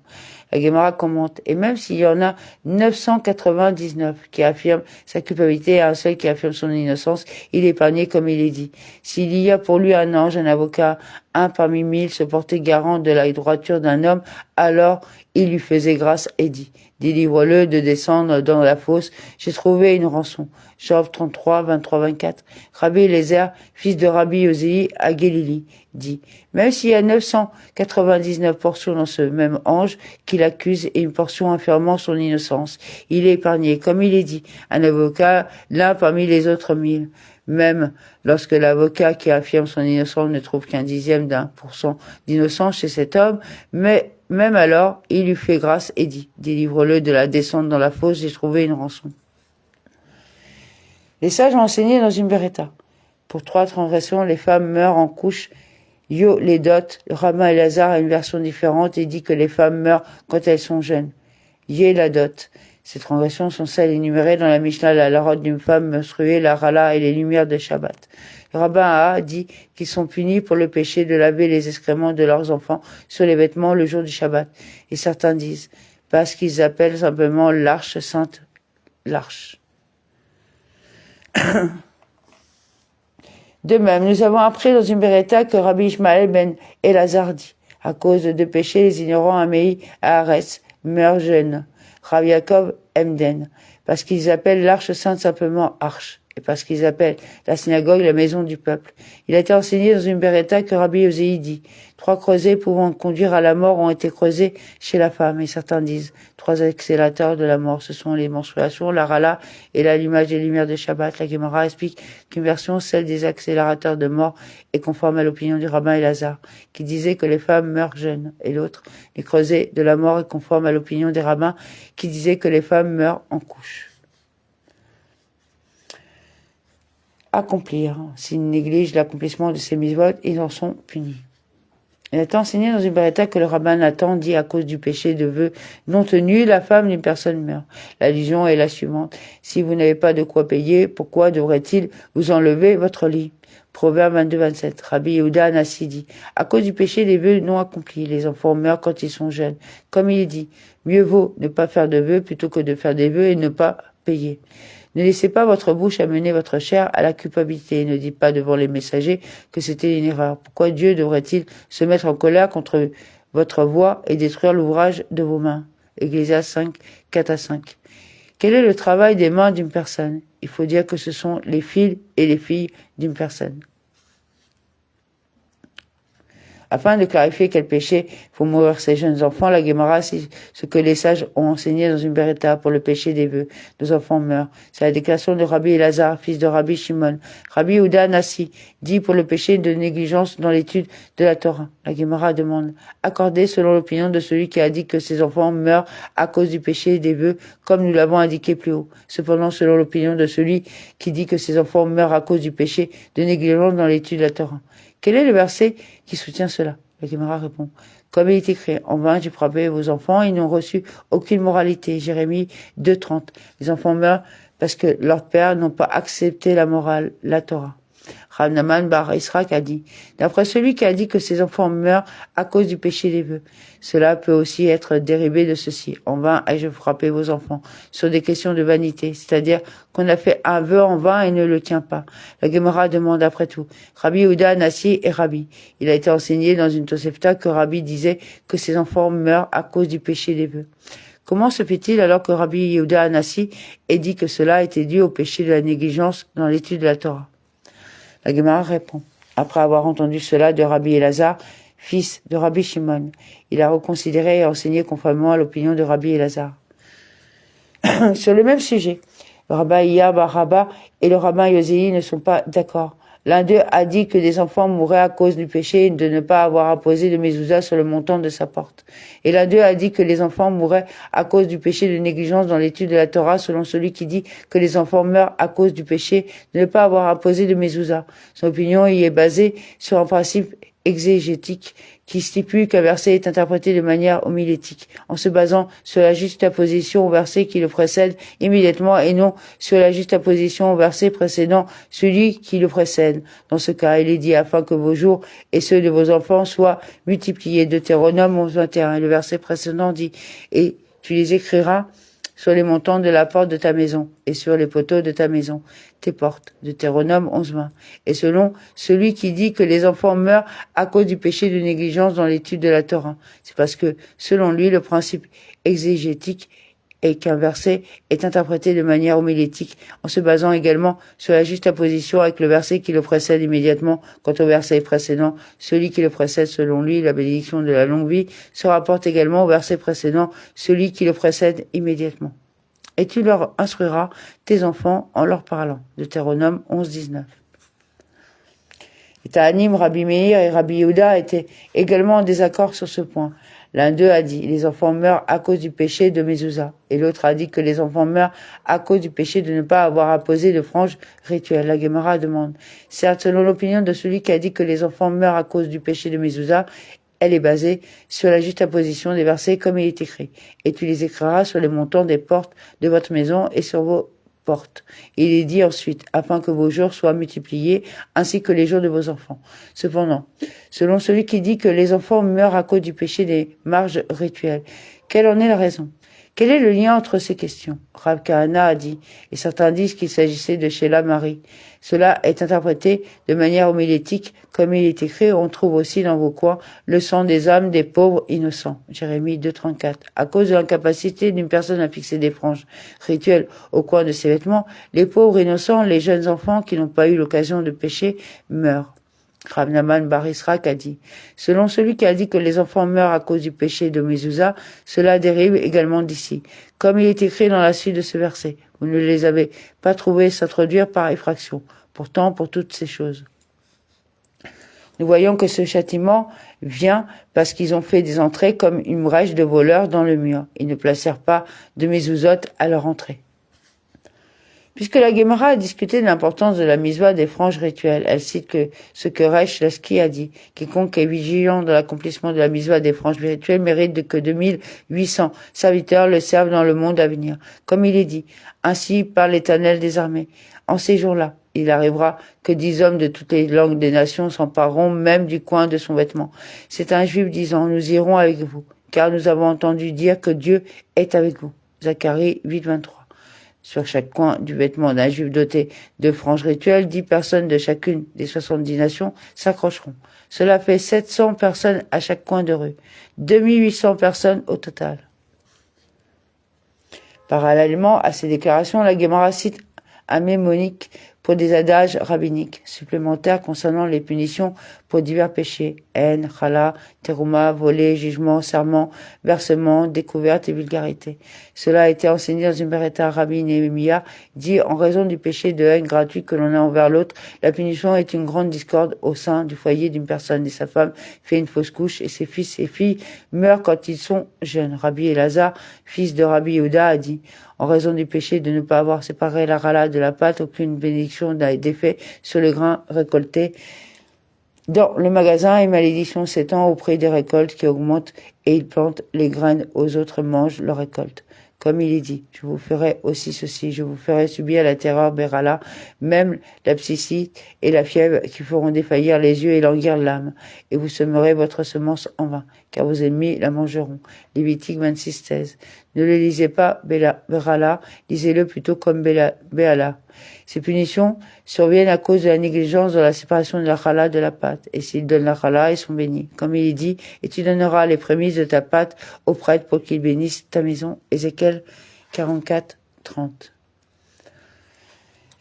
La Guémara commente, et même s'il y en a 999 qui affirment sa culpabilité et un seul qui affirme son innocence, il est épargné comme il est dit. S'il y a pour lui un ange, un avocat, un parmi 1000 se portait garant de la droiture d'un homme, alors il lui faisait grâce et dit, délivre-le de descendre dans la fosse, j'ai trouvé une rançon. Job 33, 23, 24. Rabbi Eliezer, fils de Rabbi Osei à Gélili, dit, même s'il y a 999 portions dans ce même ange qui l'accuse et une portion affirmant son innocence, il est épargné, comme il est dit, un avocat, l'un parmi les autres 1000. Même lorsque l'avocat qui affirme son innocence ne trouve qu'un dixième d'1% d'innocence chez cet homme, mais même alors, il lui fait grâce et dit, délivre-le de la descente dans la fosse, j'ai trouvé une rançon. Les sages ont enseigné dans une Beretta. Pour 3 transgressions, les femmes meurent en couche. Yo les dot, le rabbin Elazar a une version différente et dit que les femmes meurent quand elles sont jeunes. Yé la dot. Ces transgressions sont celles énumérées dans la Mishnah, la larotte d'une femme menstruée, la rala et les lumières de Shabbat. Le rabbin a dit qu'ils sont punis pour le péché de laver les excréments de leurs enfants sur les vêtements le jour du Shabbat. Et certains disent, parce qu'ils appellent simplement l'arche sainte, l'arche. De même, nous avons appris dans une Beretta que Rabbi Ishmael ben Elazar dit, à cause de péchés, les ignorants Améi à Arès meurent jeunes. Rabbi Yaakov Emden, parce qu'ils appellent l'arche sainte simplement arche, et parce qu'ils appellent la synagogue la maison du peuple. Il a été enseigné dans une Beretta que Rabbi Osei dit, 3 creusets pouvant conduire à la mort ont été creusés chez la femme, et certains disent, 3 accélérateurs de la mort, ce sont les menstruations, la rala et l'allumage des lumières de Shabbat. La Gemara explique qu'une version, celle des accélérateurs de mort, est conforme à l'opinion du rabbin Elazar, qui disait que les femmes meurent jeunes, et l'autre, les creusets de la mort, est conforme à l'opinion des rabbins, qui disaient que les femmes meurent en couche. Accomplir. S'ils négligent l'accomplissement de ces mitzvot, ils en sont punis. Il est enseigné dans une Beretta que le rabbin Nathan dit à cause du péché de vœux non tenu, la femme d'une personne meurt. L'allusion est la suivante. Si vous n'avez pas de quoi payer, pourquoi devrait-il vous enlever votre lit? Proverbe 22, 27. Rabbi Yehuda Anassi dit, à cause du péché des vœux non accomplis, les enfants meurent quand ils sont jeunes. Comme il est dit, mieux vaut ne pas faire de vœux plutôt que de faire des vœux et ne pas payer. Ne laissez pas votre bouche amener votre chair à la culpabilité. Ne dites pas devant les messagers que c'était une erreur. Pourquoi Dieu devrait-il se mettre en colère contre votre voix et détruire l'ouvrage de vos mains? Ecclésiaste 5, 4 à 5. Quel est le travail des mains d'une personne? Il faut dire que ce sont les fils et les filles d'une personne. Afin de clarifier quel péché faut mourir ces jeunes enfants, la Gemara, c'est ce que les sages ont enseigné dans une Beretta pour le péché des vœux. Nos enfants meurent. C'est la déclaration de Rabbi Elazar, fils de Rabbi Shimon. Rabbi Yehuda Nassi dit pour le péché de négligence dans l'étude de la Torah. La Gemara demande, accordé selon l'opinion de celui qui a dit que ses enfants meurent à cause du péché des vœux, comme nous l'avons indiqué plus haut. Cependant, selon l'opinion de celui qui dit que ses enfants meurent à cause du péché de négligence dans l'étude de la Torah. Quel est le verset qui soutient cela? La Gemara répond, comme il est écrit, en vain j'ai frappé vos enfants, ils n'ont reçu aucune moralité. Jérémie 2,30. Les enfants meurent parce que leurs pères n'ont pas accepté la morale, la Torah. Rav Naman bar Israq a dit, d'après celui qui a dit que ses enfants meurent à cause du péché des vœux, cela peut aussi être dérivé de ceci. En vain ai-je frappé vos enfants, sur des questions de vanité, c'est-à-dire qu'on a fait un vœu en vain et ne le tient pas. La Gemara demande après tout, Rabbi Yehuda Nassi est Rabbi. Il a été enseigné dans une Tosefta que Rabbi disait que ses enfants meurent à cause du péché des vœux. Comment se fait-il alors que Rabbi Yehuda Anassi ait dit que cela était dû au péché de la négligence dans l'étude de la Torah? La Gemara répond, après avoir entendu cela de Rabbi Elazar, fils de Rabbi Shimon, il a reconsidéré et enseigné conformément à l'opinion de Rabbi Elazar. Sur le même sujet, le rabbin Iya bar Rabba et le rabbin Yosei ne sont pas d'accord. L'un d'eux a dit que des enfants mouraient à cause du péché de ne pas avoir apposé de mezouza sur le montant de sa porte. Et l'un d'eux a dit que les enfants mouraient à cause du péché de négligence dans l'étude de la Torah, selon celui qui dit que les enfants meurent à cause du péché de ne pas avoir apposé de mezouza. Son opinion y est basée sur un principe exégétique qui stipule qu'un verset est interprété de manière homilétique, en se basant sur la juxtaposition au verset qui le précède immédiatement et non sur la juxtaposition au verset précédent celui qui le précède. Dans ce cas, il est dit afin que vos jours et ceux de vos enfants soient multipliés. Deutéronome 11:21. Le verset précédent dit « Et tu les écriras sur les montants de la porte de ta maison et sur les poteaux de ta maison, tes portes. » Deutéronome 11:20. Et selon celui qui dit que les enfants meurent à cause du péché de négligence dans l'étude de la Torah. C'est parce que, selon lui, le principe exégétique est qu'un verset est interprété de manière homilétique en se basant également sur la juxtaposition avec le verset qui le précède immédiatement. Quant au verset précédent, celui qui le précède selon lui, la bénédiction de la longue vie, se rapporte également au verset précédent, celui qui le précède immédiatement. Et tu leur instruiras tes enfants en leur parlant. Deutéronome 11:19. Et Ta'anim, Rabbi Meir et Rabbi Yehuda étaient également en désaccord sur ce point. L'un d'eux a dit, les enfants meurent à cause du péché de Mezouza. Et l'autre a dit que les enfants meurent à cause du péché de ne pas avoir apposé de franges rituelles. La Gemara demande, certes, selon l'opinion de celui qui a dit que les enfants meurent à cause du péché de Mezouza, elle est basée sur la juxtaposition des versets comme il est écrit. Et tu les écriras sur les montants des portes de votre maison et sur vos porte. Il est dit ensuite, afin que vos jours soient multipliés, ainsi que les jours de vos enfants. Cependant, selon celui qui dit que les enfants meurent à cause du péché des marges rituelles, quelle en est la raison? Quel est le lien entre ces questions? Rav Kahana a dit, et certains disent qu'il s'agissait de Sheila Marie. Cela est interprété de manière homilétique, comme il est écrit, on trouve aussi dans vos coins le sang des âmes des pauvres innocents. Jérémie 2,34. À cause de l'incapacité d'une personne à fixer des franges rituelles au coin de ses vêtements, les pauvres innocents, les jeunes enfants qui n'ont pas eu l'occasion de pécher, meurent. Rav Naman bar Israq a dit, selon celui qui a dit que les enfants meurent à cause du péché de Mezouza, cela dérive également d'ici. Comme il est écrit dans la suite de ce verset, vous ne les avez pas trouvés s'introduire par effraction. Pourtant, pour toutes ces choses. Nous voyons que ce châtiment vient parce qu'ils ont fait des entrées comme une brèche de voleurs dans le mur. Ils ne placèrent pas de mezuzot à leur entrée. Puisque la Gemara a discuté de l'importance de la misva des franges rituelles, elle cite que ce que Resh Laski a dit. Quiconque est vigilant dans l'accomplissement de la misva des franges rituelles mérite que 2800 serviteurs le servent dans le monde à venir. Comme il est dit, ainsi par l'Éternel des armées. En ces jours-là, il arrivera que 10 hommes de toutes les langues des nations s'empareront même du coin de son vêtement. C'est un juif disant, nous irons avec vous, car nous avons entendu dire que Dieu est avec vous. Zacharie 8:23. Sur chaque coin du vêtement d'un juif doté de franges rituelles, 10 personnes de chacune des 70 nations s'accrocheront. Cela fait 700 personnes à chaque coin de rue. 2800 personnes au total. Parallèlement à ces déclarations, la Gemara cite un mémonique pour des adages rabbiniques supplémentaires concernant les punitions pour divers péchés, haine, chala, terouma, volée, jugement, serment, versement, découverte et vulgarité. Cela a été enseigné dans une beretta Rabbi Nehemiah, dit en raison du péché de haine gratuit que l'on a envers l'autre, la punition est une grande discorde au sein du foyer d'une personne et sa femme fait une fausse couche et ses fils et filles meurent quand ils sont jeunes. Rabbi Elazar, fils de Rabbi Yehuda, a dit en raison du péché de ne pas avoir séparé la chala de la pâte, aucune bénédiction n'a été faite sur le grain récolté dans le magasin et malédiction s'étend auprès des récoltes qui augmentent et ils plantent les graines, aux autres mangent leur récolte. Comme il est dit, je vous ferai aussi ceci, je vous ferai subir la terreur Berala, même la psychite et la fièvre qui feront défaillir les yeux et languir l'âme, et vous semerez votre semence en vain, car vos ennemis la mangeront. Lévitique 26:16. Ne le lisez pas Berala, lisez-le plutôt comme Béala. Ces punitions surviennent à cause de la négligence dans la séparation de la chala de la pâte. Et s'ils donnent la chala, ils sont bénis. Comme il est dit, et tu donneras les prémices de ta pâte au prêtre pour qu'il bénisse ta maison. Ézéchiel 44:30.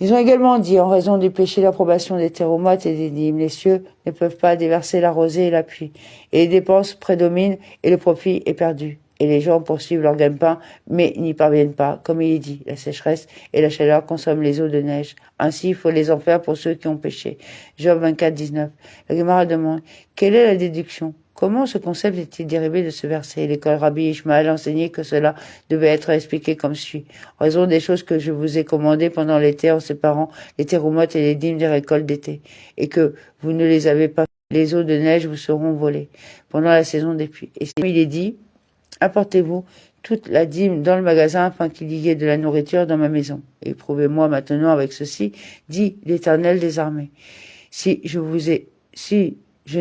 Ils ont également dit, en raison du péché d'approbation des théromates et des dîmes, les cieux ne peuvent pas déverser la rosée et la pluie. Et les dépenses prédominent et le profit est perdu. Et les gens poursuivent leur gagne-pain, mais n'y parviennent pas. Comme il est dit, la sécheresse et la chaleur consomment les eaux de neige. Ainsi, il faut les en faire pour ceux qui ont péché. Job 24:19. La Gemara demande, quelle est la déduction? Comment ce concept est-il dérivé de ce verset? L'école Rabbi Ishmael enseignait que cela devait être expliqué comme suit. En raison des choses que je vous ai commandées pendant l'été en séparant les théroumotes et les dîmes des récoltes d'été, et que vous ne les avez pas les eaux de neige vous seront volées pendant la saison des pluies. Et il est dit, apportez-vous toute la dîme dans le magasin afin qu'il y ait de la nourriture dans ma maison. Éprouvez-moi maintenant avec ceci, dit l'Éternel des armées. Si je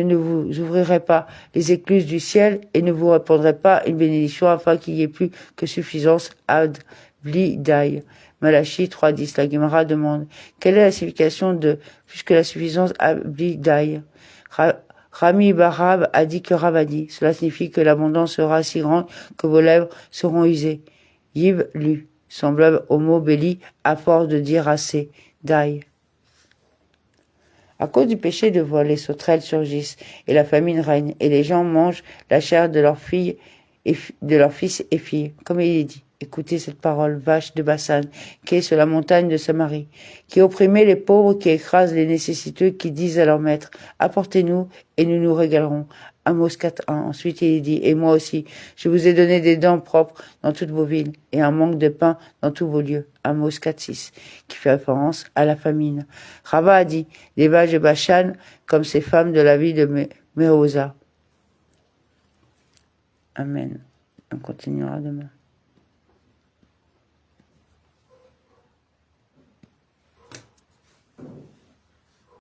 ne vous ouvrirai pas les écluses du ciel et ne vous répandrai pas une bénédiction afin qu'il y ait plus que suffisance ad blidai. Malachie 3.10. La Gemara demande, quelle est la signification de plus que la suffisance ad blidai? Rami Barab a dit que Rav a dit. Cela signifie que l'abondance sera si grande que vos lèvres seront usées. Yib lu, semblable au mot béli, à force de dire assez. Dai. À cause du péché de vol, les sauterelles surgissent, et la famine règne, et les gens mangent la chair de leurs filles et de leurs fils et filles. Comme il est dit, écoutez cette parole, vache de Bassan, qui est sur la montagne de Samarie, qui opprimait les pauvres, qui écrase les nécessiteux, qui disent à leur maître, apportez-nous, et nous nous régalerons. Amos 4.1. Ensuite, il est dit, et moi aussi, je vous ai donné des dents propres dans toutes vos villes, et un manque de pain dans tous vos lieux. Amos 4.6, qui fait référence à la famine. Rava a dit, les vaches de Bashan, comme ces femmes de la ville de Mérosa. Amen. On continuera demain.